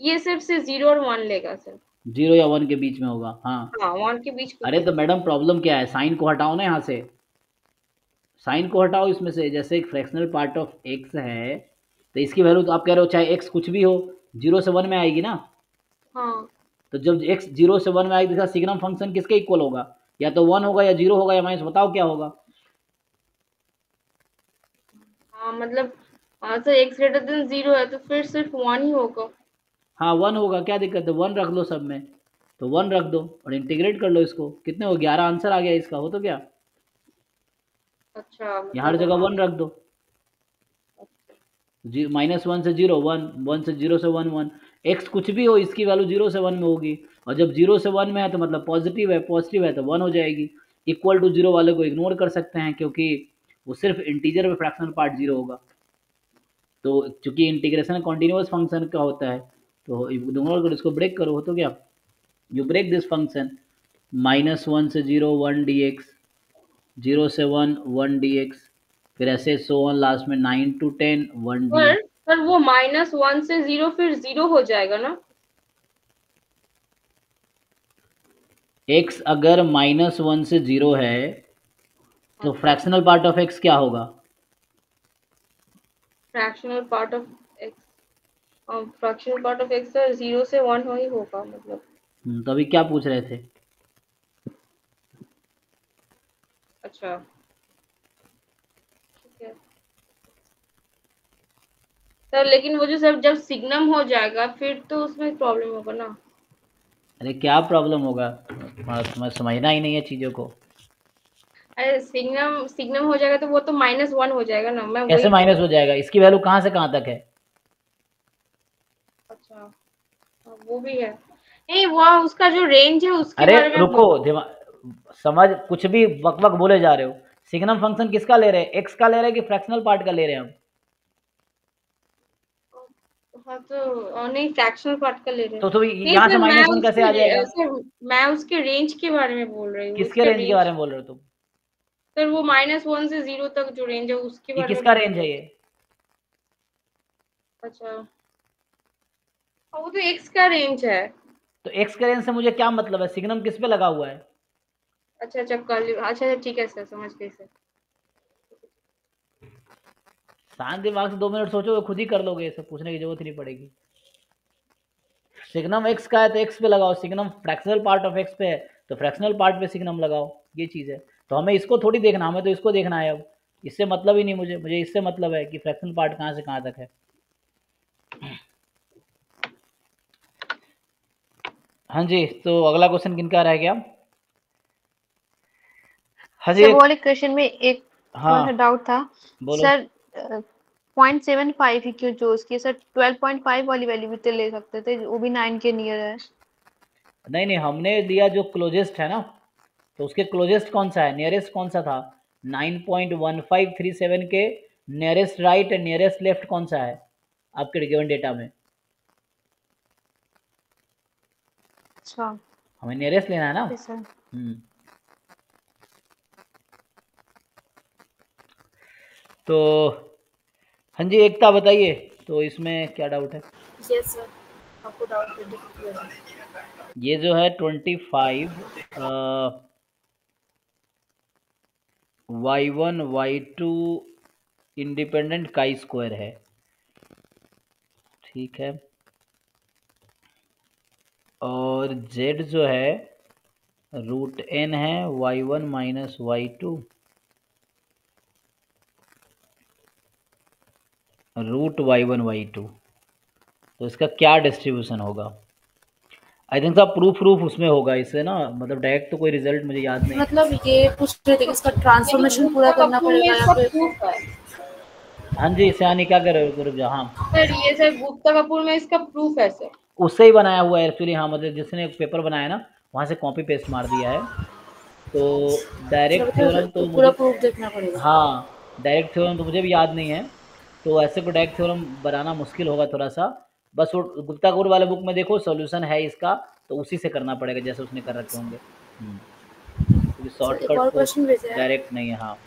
[SPEAKER 2] ये सिर्फ से 0 और 1 लेगा सर।
[SPEAKER 1] 0 या 1 के बीच में होगा, हाँ।
[SPEAKER 2] हाँ 1 के बीच कुछ
[SPEAKER 1] अरे
[SPEAKER 2] भी
[SPEAKER 1] तो
[SPEAKER 2] नहीं।
[SPEAKER 1] मैडम प्रॉब्लम क्या है? साइन को हटाओ ना यहाँ से, साइन को हटाओ इसमें से। जैसे एक फ्रैक्शनल पार्ट ऑफ एक्स है, तो इसकी वैल्यू तो आप कह रहे हो चाहे एक्स कुछ भी हो, 0 से 1 में आएगी ना।
[SPEAKER 2] हाँ
[SPEAKER 1] तो जब एक्स 0 से 1 में आएगी तो सिग्नम फंक्शन किसके इक्वल होगा? या तो 1 होगा या 0 होगा या माइनस, बताओ क्या होगा?
[SPEAKER 2] हाँ मतलब हाँ सर, x ग्रेटर देन 0 है तो फिर सिर्फ 1 ही होगा।
[SPEAKER 1] हाँ 1 होगा, क्या दिक्कत है? 1 रख लो सब में, तो 1 रख दो और इंटीग्रेट कर लो इसको। कितने हो? 11 आंसर आ गया इसका, हो तो क्या?
[SPEAKER 2] अच्छा
[SPEAKER 1] यहाँ हर
[SPEAKER 2] मतलब
[SPEAKER 1] जगह
[SPEAKER 2] हाँ।
[SPEAKER 1] 1 रख दो। -1 से 0 1, 1 से 0 से 1 1, एक्स कुछ भी हो इसकी वैल्यू 0 से 1 में होगी। और जब 0 से 1 में है तो मतलब पॉजिटिव है तो 1 हो जाएगी। इक्वल टू 0 वाले को इग्नोर कर सकते हैं क्योंकि वो सिर्फ इंटीजर में फ्रैक्शनल पार्ट 0 होगा। तो चूंकि इंटीग्रेशन कॉन्टिन्यूस फंक्शन का होता है, तो इग्नोर करो, इसको ब्रेक करो, हो तो क्या? यू ब्रेक दिस फंक्शन, -1 से 0 1 dx, 0 से 1 1 dx, फिर ऐसे सो ऑन, लास्ट में 9 to 10 1 dx।
[SPEAKER 2] पर वो -1 से 0 फिर 0 हो जाएगा ना।
[SPEAKER 1] x अगर -1 से 0 है तो
[SPEAKER 2] अच्छा,
[SPEAKER 1] फ्रैक्शनल पार्ट ऑफ x क्या होगा?
[SPEAKER 2] Fractional part of x, fractional part of x sir 0 से 1 ही होगा मतलब।
[SPEAKER 1] तो अभी क्या पूछ रहे थे?
[SPEAKER 2] अच्छा ठीक है सर, लेकिन वो जो सर जब सिग्नम हो जाएगा फिर तो उसमें प्रॉब्लम होगा ना।
[SPEAKER 1] अरे क्या प्रॉब्लम होगा? तुम्हें समझना ही नहीं है चीज़ों को।
[SPEAKER 2] अरे सिग्नम सिग्नम हो जाएगा तो वो तो -1 हो जाएगा ना, मैं
[SPEAKER 1] कैसे
[SPEAKER 2] वही बोल।
[SPEAKER 1] माइनस हो जाएगा? इसकी वैल्यू कहाँ से कहाँ तक है?
[SPEAKER 2] अच्छा वो भी है। नहीं वो उसका जो रेंज है उसके
[SPEAKER 1] अरे
[SPEAKER 2] बारे में
[SPEAKER 1] रुको,
[SPEAKER 2] बोल।
[SPEAKER 1] समझ, कुछ भी बक बक बोले जा रहे हो। सिग्नम फंक्शन किसका ले रहे हैं? एक्स का ले रहे हैं कि फ्रैक्शनल पार्ट का ले रहे हैं हम?
[SPEAKER 2] हाँ तो नहीं, फ्रैक्शनल पार्ट का ले रहे हैं।
[SPEAKER 1] तो
[SPEAKER 2] नहीं
[SPEAKER 1] यहाँ से
[SPEAKER 2] सर,
[SPEAKER 1] -1 कैसे आ जाएगा?
[SPEAKER 2] मैं उसके रेंज के बारे में बोल रही हूँ,
[SPEAKER 1] किसके
[SPEAKER 2] उसका
[SPEAKER 1] रेंज के बारे
[SPEAKER 2] रेंज।
[SPEAKER 1] में बोल रहे हो तुम?
[SPEAKER 2] सर वो -1 से 0 तक जो रेंज है उसके
[SPEAKER 1] ये
[SPEAKER 2] बारे में
[SPEAKER 1] किसका
[SPEAKER 2] बोल
[SPEAKER 1] रेंज
[SPEAKER 2] रही
[SPEAKER 1] है
[SPEAKER 2] हूँ।
[SPEAKER 1] ये?
[SPEAKER 2] अच्छा वो तो एक्स का रेंज है।
[SPEAKER 1] तो एक्स के रेंज से मुझे क्या मतलब है? सिग्नम किस पे लगा हुआ है?
[SPEAKER 2] अच्छा अच्छा अच्छा ठीक है सर, समझ गई सर।
[SPEAKER 1] शांत दिमाग से 2 मिनट सोचोगे, खुद ही कर लोगे, ये सब पूछने की जरूरत ही नहीं पड़ेगी। सिग्नम एक्स का है तो एक्स पे लगाओ, signum fractional part of x पे है तो फ्रैक्शनल पार्ट पे सिग्नम लगाओ, ये चीज़ है। तो हमें इसको थोड़ी देखना, हमें तो इसको देखना है अब। इससे मतलब ही नहीं, मुझे इससे मतलब है कि फ्रैक्शनल पार्ट कहाँ से कहाँ तक है। हाँ जी, तो अगला क्वेश्चन किनका रह गया? हाँ जी,
[SPEAKER 5] सर वो वाले क्वेश्चन में एक थोड़ा सा
[SPEAKER 1] हाँ
[SPEAKER 5] डाउट था
[SPEAKER 1] बोलो।
[SPEAKER 5] सर। 0.75 ही क्यों चूज किए सर? 12.5 वाली वैल्यू भी तो ले सकते थे, वो भी 9 के नियर है।
[SPEAKER 1] नहीं नहीं, हमने लिया जो क्लोजेस्ट है ना, तो उसके क्लोजेस्ट कौन सा है, नियरेस्ट कौन सा था? 9.1537 के nearest right and nearest left कौन सा है आपके गिवन डेटा में?
[SPEAKER 5] अच्छा
[SPEAKER 1] हमें नियरेस्ट लेना है ना।
[SPEAKER 5] सर।
[SPEAKER 1] तो हाँ जी, एकता बताइए, तो इसमें क्या डाउट है?
[SPEAKER 6] यस सर, आपको डाउट है?
[SPEAKER 1] ये जो है 25 y1 y2 independent chi square है, ठीक है, और z जो है √n है y1 minus y2 √y1 y2, तो इसका क्या डिस्ट्रीब्यूशन होगा? आई थिंक साहब प्रूफ उसमें होगा इससे ना, मतलब डायरेक्ट तो कोई रिजल्ट मुझे याद नहीं।
[SPEAKER 6] मतलब ये पूछ रहे थे कि इसका ट्रांसफॉर्मेशन पूरा करना पड़ेगा या फिर?
[SPEAKER 2] प्रूफ है
[SPEAKER 1] हाँ जी, सियानी क्या कर रहे हो गुरु? हाँ
[SPEAKER 2] सर, ये सर गुप्ता कपूर में इसका प्रूफ है सर।
[SPEAKER 1] उससे ही बनाया हुआ है एक्चुअली। हाँ मतलब जिसने पेपर बनाया ना, वहाँ से कॉपी पेस्ट मार दिया है। तो डायरेक्ट थ्योरम तो
[SPEAKER 6] पूरा
[SPEAKER 1] मुझे,
[SPEAKER 6] प्रूफ देखना पड़ेगा।
[SPEAKER 1] हाँ डायरेक्ट थ्योरम तो मुझे भी याद नहीं है, तो ऐसे को डायरेक्ट थ्योरम बनाना मुश्किल होगा थोड़ा सा। बस वो गुप्ता कपूर वाले बुक में देखो सॉल्यूशन है इसका, तो उसी से करना पड़ेगा जैसे उसने कर रखे होंगे, क्योंकि शॉर्टकट तो
[SPEAKER 6] क्वेश्चन भेजा है
[SPEAKER 1] डायरेक्ट नहीं है। हाँ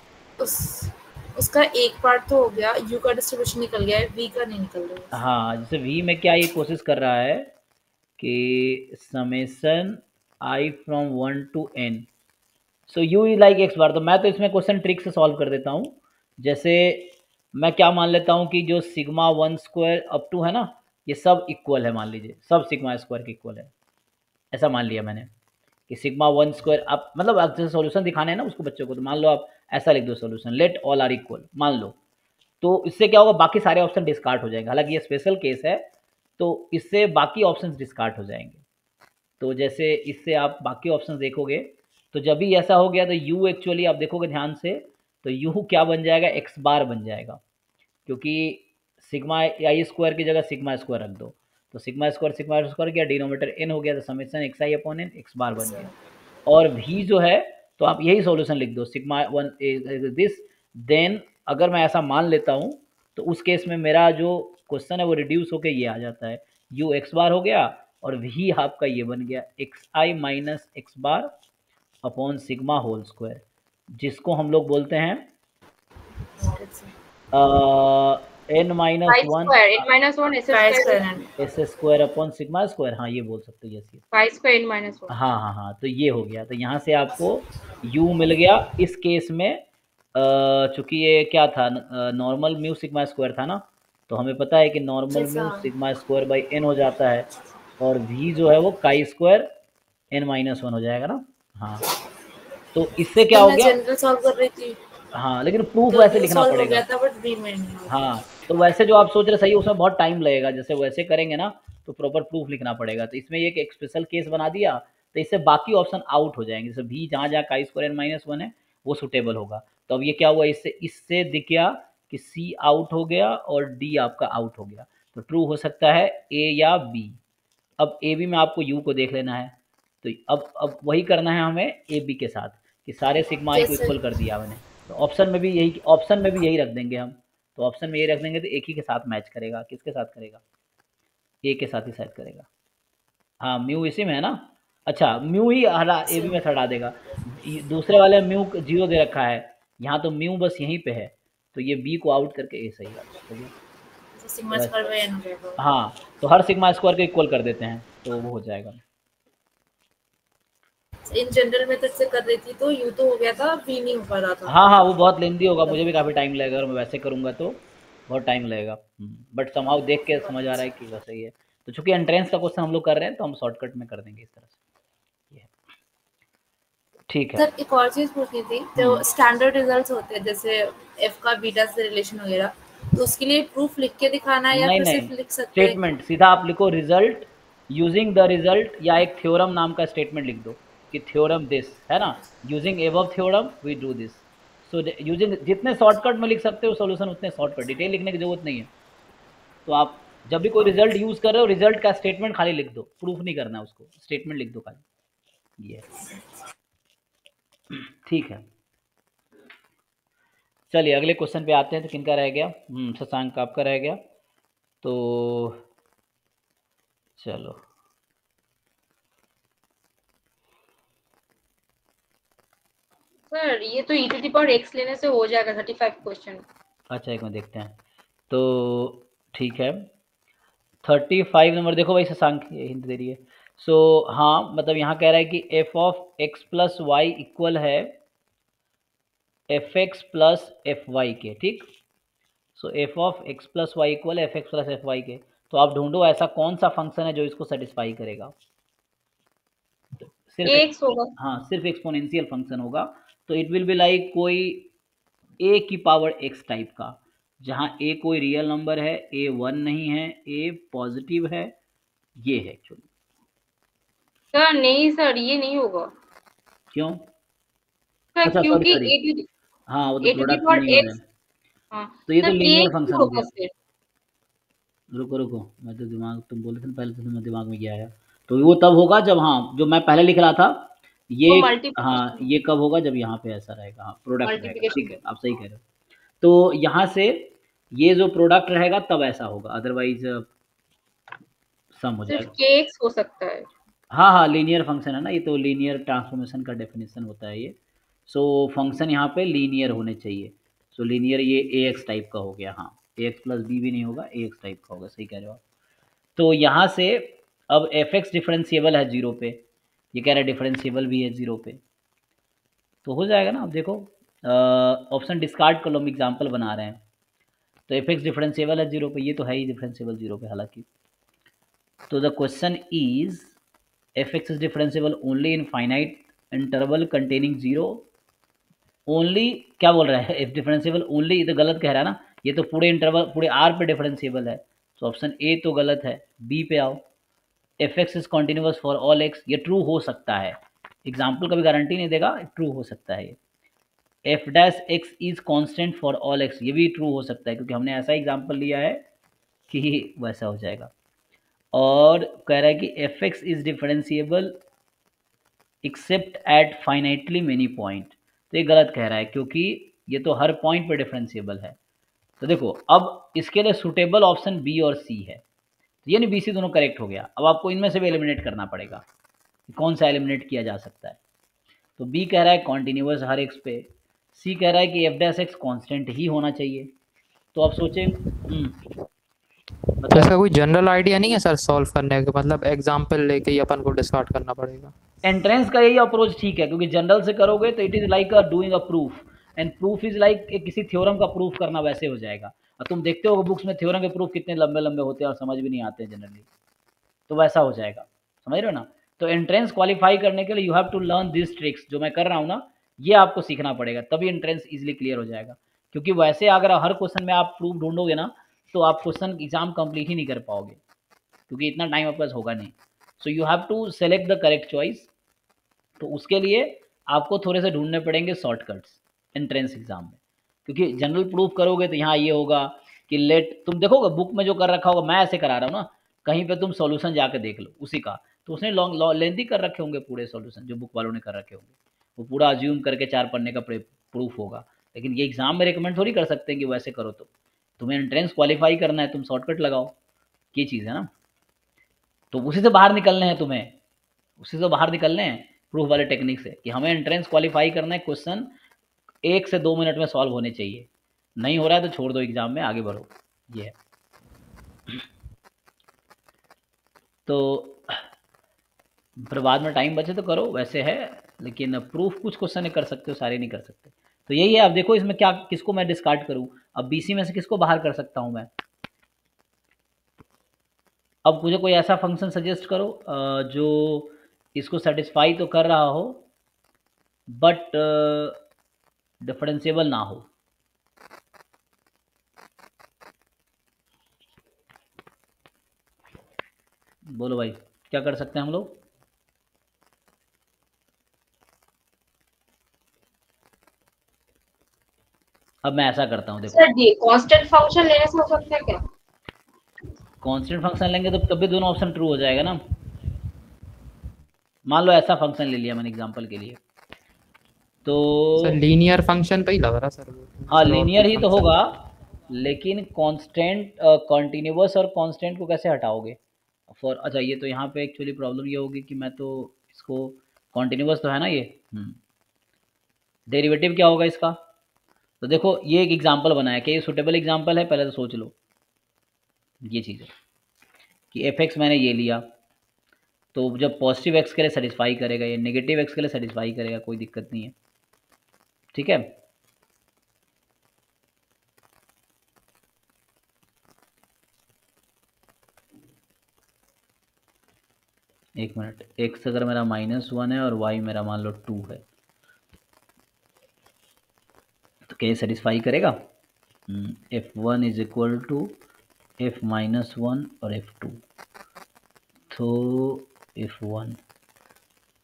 [SPEAKER 6] उसका एक पार्ट तो हो गया, यू का डिस्ट्रीब्यूशन निकल गया है, वी का नहीं निकल रहा है।
[SPEAKER 1] हाँ, जैसे वी में क्या ये कोशिश कर रहा है कि summation I from 1 to n, so you is like X bar. तो मैं तो इसमें क्वेश्चन ट्रिक से सॉल्व कर देता हूँ। जैसे मैं क्या मान लेता हूँ कि जो सिग्मा 1 स्क्वायर अप टू है ना, ये सब इक्वल है, मान लीजिए सब सिग्मा स्क्वायर के इक्वल है, ऐसा मान लिया मैंने कि सिग्मा 1 स्क्वायर। आप मतलब आप जैसे सॉल्यूशन दिखाने हैं ना उसको बच्चों को, तो मान लो आप ऐसा लिख दो solution, let all are equal मान लो, तो इससे क्या होगा, बाकी सारे ऑप्शन डिस्कार्ड हो जाएंगे। हालांकि ये स्पेशल केस है, तो इससे बाकी ऑप्शंस डिस्कार्ड हो जाएंगे। तो जैसे इससे आप बाकी ऑप्शंस देखोगे, तो जब भी ऐसा हो गया तो u एक्चुअली आप देखोगे ध्यान से, तो u क्या बन जाएगा, x बार बन जाएगा, क्योंकि सिग्मा आई स्क्वायर की जगह सिग्मा स्क्वायर रख दो, तो सिग्मा स्क्वायर क्या डिनोमीटर n हो गया, तो समेशन एक्स आई अपॉन एन एक्स बार बन गया। और v जो है, तो आप यही सॉल्यूशन लिख दो, सिग्मा 1 दिस, देन अगर मैं ऐसा मान लेता हूँ तो उस केस में मेरा जो क्वेश्चन है वो रिड्यूस होकर ये आ जाता है, u एक्स बार हो गया और v आपका ये बन गया X I minus X bar upon sigma whole square, जिसको हम लोग बोलते हैं n minus one S square upon sigma square. हाँ ये बोल सकते हो, यस यस। हाँ हाँ हाँ, तो ये हो गया। तो यहाँ से आपको u मिल गया इस केस में, चूंकि ये क्या था, नॉर्मल म्यू सिग्मा स्क्वायर था ना, तो हमें पता है कि normal mu sigma square by n हो जाता है, और v जो है वो काई स्क्वायर n माइनस 1 हो जाएगा ना। हाँ तो इससे क्या हो गया,
[SPEAKER 6] जनरल सॉल्व कर रही थी।
[SPEAKER 1] हाँ लेकिन प्रूफ वैसे लिखना पड़ेगा। हाँ तो वैसे जो आप सोच रहे सही, उसमें बहुत टाइम लगेगा, जैसे वैसे करेंगे ना तो प्रॉपर प्रूफ लिखना पड़ेगा। तो इसमें ये एक स्पेशल केस बना दिया, तो इससे बाकी ऑप्शन आउट हो जाएंगे। जैसे भी जहाँ जहाँ काई स्क्वायर -1 है वो सुटेबल होगा। तो अब ये क्या हुआ, इससे दिख गया कि सी आउट हो गया और डी आपका आउट हो गया, तो ट्रू हो सकता है ए या बी। अब ए बी में आपको यू को देख लेना है, तो अब वही करना है हमें ए बी के साथ, कि सारे सिग्मा को इक्वल कर दिया मैंने, तो ऑप्शन में भी यही रख देंगे हम। तो ऑप्शन में यही रख देंगे तो एक ही के साथ मैच करेगा, किसके साथ करेगा, ए के साथ ही शायद करेगा। हाँ म्यू इसी में है ना, अच्छा म्यू ही हटा, ए बी में हटा देगा। दूसरे वाले म्यू 0 दे रखा है, यहाँ तो म्यू बस यहीं पे है, तो ये बी को आउट करके ए सही है। हाँ तो हर सिग्मा स्क्वायर को इक्वल कर देते हैं, तो वो हो जाएगा।
[SPEAKER 6] इन जनरल मेथड से कर रही थी तो यू तो हो गया था, वी नहीं हो पा रहा था।
[SPEAKER 1] हाँ हाँ वो बहुत लेंदी होगा, मुझे भी काफ़ी टाइम लगेगा, अगर मैं वैसे करूँगा तो बहुत टाइम लगेगा। बट समहाउ देख के समझ आ रहा है कि वैसे ही है। तो चूंकि एंट्रेंस का क्वेश्चन हम लोग कर रहे हैं, तो हम शॉर्टकट में कर देंगे इस तरह से। ठीक है।
[SPEAKER 6] सर एक और चीज पूछनी थी, जो स्टैंडर्ड रिजल्ट्स होते हैं जैसे एफ का बीटा से रिलेशन वगैरह, तो उसके लिए प्रूफ लिख के दिखाना है या
[SPEAKER 1] नहीं
[SPEAKER 6] फिर
[SPEAKER 1] नहीं,
[SPEAKER 6] सिर्फ लिख सकते हैं?
[SPEAKER 1] स्टेटमेंट सीधा आप लिखो, रिजल्ट यूजिंग द रिजल्ट, या एक थ्योरम नाम का स्टेटमेंट लिख दो कि थ्योरम दिस है ना, using above theorem we do this. So using, जितने शॉर्टकट में लिख सकते हो सॉल्यूशन उतने शॉर्टकट, डिटेल लिखने की जरूरत नहीं है। तो आप जब भी कोई रिजल्ट यूज कर रहे हो, रिजल्ट का स्टेटमेंट खाली लिख दो, प्रूफ नहीं करना है उसको, स्टेटमेंट लिख दो खाली, ये ठीक है। चलिए अगले क्वेश्चन पे आते हैं। तो किनका रह गया? शशांक आपका रह गया। तो चलो
[SPEAKER 2] सर ये तो e to the power x लेने से हो जाएगा 35 क्वेश्चन।
[SPEAKER 1] अच्छा एक मिनट देखते हैं। तो ठीक है, 35 नंबर देखो भाई, शशांक ये हिंट दे रही है। सो हाँ, मतलब यहाँ कह रहा है कि F of X plus Y equal है F x plus F Y के, ठीक। So F of X plus Y equal F x plus F Y के। तो आप ढूंढो ऐसा कौन सा फंक्शन है जो इसको सेटिस्फाई करेगा। सिर्फ
[SPEAKER 2] x होगा।
[SPEAKER 1] हाँ, सिर्फ एक्सपोनेंशियल फंक्शन होगा। तो इट विल बी लाइक कोई ए की पावर एक्स टाइप का, जहाँ ए कोई रियल नंबर है, ए 1 नहीं है, ए पॉजिटिव है, ये है एक्चुअली।
[SPEAKER 2] सर नहीं सर, ये नहीं होगा।
[SPEAKER 1] क्यों?
[SPEAKER 2] सर
[SPEAKER 1] अच्छा सॉरी
[SPEAKER 2] क्योंकि
[SPEAKER 1] सॉरी, हाँ वो तो
[SPEAKER 2] a to the
[SPEAKER 1] product
[SPEAKER 2] power
[SPEAKER 1] नहीं हो रहा
[SPEAKER 2] x,
[SPEAKER 1] है,
[SPEAKER 2] हाँ
[SPEAKER 1] तो ये तो
[SPEAKER 2] सर
[SPEAKER 1] लीनियर
[SPEAKER 2] kx
[SPEAKER 1] फंक्शन हो
[SPEAKER 2] होगा
[SPEAKER 1] गया।
[SPEAKER 2] फिर।
[SPEAKER 1] रुको रुको, मैं तो दिमाग, तुम बोले थे ना पहले, तो मेरे दिमाग में क्या आया। तो वो तब होगा जब, हाँ जो मैं पहले लिख रहा था ये,
[SPEAKER 2] वो
[SPEAKER 1] हाँ
[SPEAKER 2] मल्टीप्लिकेशन,
[SPEAKER 1] ये कब होगा जब यहाँ पे ऐसा रहेगा, हाँ प्रोडक्ट रहेगा, ठीक
[SPEAKER 2] मल्टीप्लिकेशन।
[SPEAKER 1] है आप सही कह रहे हो। तो यहाँ से ये जो प्रोडक्ट रहेगा तब ऐसा होगा, अदरवाइज सम हो
[SPEAKER 2] सिर्फ
[SPEAKER 1] जाएगा।
[SPEAKER 2] kx हो सकता है।
[SPEAKER 1] हाँ हाँ, लीनियर फंक्शन है ना ये, तो लीनियर ट्रांसफॉर्मेशन का डेफिनेशन होता है ये। सो फंक्शन यहाँ पे लीनियर होने चाहिए। सो लीनियर ये ए एक्स टाइप का हो गया, हाँ ए एक्स प्लस बी भी नहीं होगा, ए एक्स टाइप का होगा, सही कह रहे हो आप। तो यहाँ से अब एफ एक्स डिफरेंशिएबल है 0 पे, ये कह रहा है डिफरेंशिएबल भी है 0 पे, तो हो जाएगा ना। अब देखो ऑप्शन डिस्कार्ड कर लो, हम एग्जाम्पल बना रहे हैं। तो एफ एक्स डिफरेंशिएबल है 0 पे, ये तो है ही डिफरेंशिएबल 0 पे हालांकि। तो the question is F x is differentiable only in finite interval containing 0। Only क्या बोल रहा है, इफ डिफरेंशिएबल ओनली, ये तो गलत कह रहा है ना, ये तो पूरे इंटरवल पूरे आर पे डिफरेंशिएबल है। तो ऑप्शन ए तो गलत है, बी पे आओ। F x is continuous for all x, ये ट्रू हो सकता है, एग्जाम्पल कभी गारंटी नहीं देगा, ट्रू हो सकता है ये। F dash x is constant for all x, ये भी ट्रू हो सकता है क्योंकि हमने ऐसा एग्जाम्पल लिया है कि वैसा हो जाएगा। और कह रहा है कि F x is differentiable accept eight finitely many point, तो ये गलत कह रहा है क्योंकि ये तो हर पॉइंट पे डिफरेंशिएबल है। तो देखो अब इसके लिए सुटेबल ऑप्शन बी और सी है, तो यानी बी सी दोनों करेक्ट हो गया। अब आपको इनमें से भी एलिमिनेट करना पड़ेगा कि कौन सा एलिमिनेट किया जा सकता है। तो बी कह रहा है कॉन्टिन्यूस हर एक्स पे, सी कह रहा है कि एफ डैश एक्स कॉन्स्टेंट ही होना चाहिए। तो आप सोचें
[SPEAKER 3] तो इसका कोई जनरल आइडिया नहीं है सर सॉल्व करने का, मतलब एग्जाम्पल लेके ही अपन को डिस्कार्ड करना पड़ेगा?
[SPEAKER 1] एंट्रेंस का यही अप्रोच ठीक है, क्योंकि जनरल से करोगे तो it is like a doing a proof, and proof is like किसी थ्योरम का प्रूफ करना, वैसे हो जाएगा। और तुम देखते हो बुक्स में थ्योरम के प्रूफ कितने लंबे लंबे होते हैं और समझ भी नहीं आते हैं जनरली, तो वैसा हो जाएगा, समझ रहे हो ना। तो एंट्रेंस क्वालिफाई करने के लिए you have to learn this tricks, जो मैं कर रहा हूँ ना, ये आपको सीखना पड़ेगा, तभी एंट्रेंस इजिली क्लियर हो जाएगा। क्योंकि वैसे अगर हर क्वेश्चन में आप प्रूफ ढूंढोगे ना, तो आप क्वेश्चन एग्जाम कंप्लीट ही नहीं कर पाओगे, क्योंकि इतना टाइम आपके पास होगा नहीं। So you have to select the correct choice. तो उसके लिए आपको थोड़े से ढूंढने पड़ेंगे शॉर्टकट्स एंट्रेंस एग्जाम में, क्योंकि जनरल प्रूफ करोगे तो यहाँ ये होगा कि लेट, तुम देखोगे बुक में जो कर रखा होगा, मैं ऐसे करा रहा हूँ ना, कहीं पे तुम सॉल्यूशन जाके देख लो उसी का, तो उसने लॉन्ग लेंथी कर रखे होंगे पूरे सॉल्यूशन, जो बुक वालों ने कर रखे होंगे, वो पूरा अज्यूम करके 4 पन्ने का प्रूफ होगा। लेकिन ये एग्जाम में रिकमेंड थोड़ी कर सकते हैं कि वैसे करो, तो तुम्हें एंट्रेंस क्वालिफाई करना है, तुम शॉर्टकट लगाओ, ये चीज़ है ना। तो उसी से बाहर निकलने हैं तुम्हें, उसी से बाहर निकलने हैं प्रूफ वाले टेक्निक से, कि हमें एंट्रेंस क्वालिफाई करना है, क्वेश्चन 1 से 2 मिनट में सॉल्व होने चाहिए, नहीं हो रहा है तो छोड़ दो एग्जाम में, आगे बढ़ो, ये है। तो फिर बाद में टाइम बचे तो करो, वैसे है, लेकिन प्रूफ कुछ क्वेश्चन कर सकते हो, सारे नहीं कर सकते। तो यही है, आप देखो इसमें क्या, किसको मैं डिस्कार्ड करूं, अब बीसी में से किसको बाहर कर सकता हूं मैं। अब मुझे कोई ऐसा फंक्शन सजेस्ट करो जो इसको सेटिस्फाई तो कर रहा हो, बट डिफरेंशिएबल ना हो। बोलो भाई क्या कर सकते हैं हम लोग? अब मैं ऐसा करता हूँ, देखो
[SPEAKER 2] सर जी कांस्टेंट फंक्शन लेने से हो सकता है क्या?
[SPEAKER 1] कांस्टेंट फंक्शन लेंगे तो तभी दोनों ऑप्शन ट्रू हो जाएगा ना। मान लो ऐसा फंक्शन ले लिया मैंने एग्जांपल के लिए, तो
[SPEAKER 3] सर लीनियर फंक्शन पे ही लग रहा सर वो,
[SPEAKER 1] हाँ
[SPEAKER 3] सर और
[SPEAKER 1] लीनियर
[SPEAKER 3] कोई
[SPEAKER 1] ही तो
[SPEAKER 3] फंक्शन।
[SPEAKER 1] होगा, लेकिन कांस्टेंट कॉन्टिन्यूअस और कांस्टेंट को कैसे हटाओगे? फॉर अच्छा ये तो यहाँ पे एक्चुअली प्रॉब्लम ये होगी कि मैं तो इसको कॉन्टिन्यूअस तो है ना ये, डेरिवेटिव क्या होगा इसका? तो देखो ये एक एग्जांपल बनाया, क्या ये सुटेबल एग्जांपल है? पहले तो सोच लो ये चीज़ है कि एफ एक्स मैंने ये लिया, तो जब पॉजिटिव एक्स के लिए सेटिस्फाई करेगा, ये नेगेटिव एक्स के लिए सेटिस्फाई करेगा, कोई दिक्कत नहीं है, ठीक है। एक मिनट, एक्स अगर मेरा -1 है और वाई मेरा मान लो 2 है, तो क्या ये सेटिस्फाई करेगा? F1 is equal to F-1 और F2, तो F1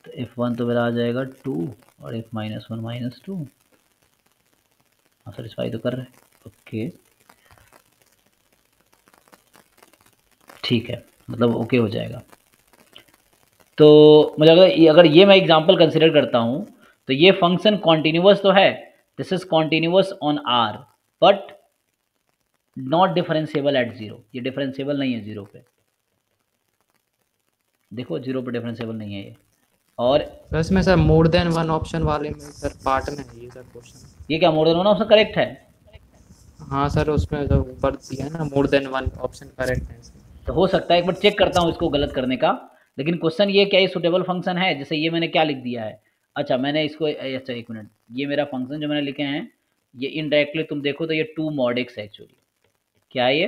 [SPEAKER 1] तो F1 तो मेरा आ जाएगा 2 और F-1 -2, हाँ सेटिस्फाई तो कर रहे हैं, ओके ठीक है, मतलब ओके हो जाएगा। तो मुझे अगर ये मैं एग्जांपल कंसिडर करता हूँ तो ये फंक्शन कॉन्टिन्यूअस तो है, this is continuous on R but not differentiable at 0, ये डिफरेंशिएबल नहीं है 0 पे, देखो 0 पे डिफरेंशिएबल नहीं है ये। और
[SPEAKER 3] सर इसमें सर मोर देन वन ऑप्शन वाले में सर पार्ट में है ये सर क्वेश्चन।
[SPEAKER 1] ये क्या मोर देन वन ऑप्शन करेक्ट है?
[SPEAKER 3] हाँ सर उसमें जब ऊपर दिया है ना मोर देन वन ऑप्शन करेक्ट है इसमें।
[SPEAKER 1] तो हो सकता है एक बार चेक करता हूँ इसको गलत करने का, लेकिन क्वेश्चन ये क्या ये सुटेबल फंक्शन है? जैसे ये मैंने क्या लिख दिया है, अच्छा मैंने इसको अच्छा एक मिनट, ये मेरा फंक्शन जो मैंने लिखे हैं ये इनडायरेक्टली तुम देखो तो ये 2 mod x है एक्चुअली, क्या है ये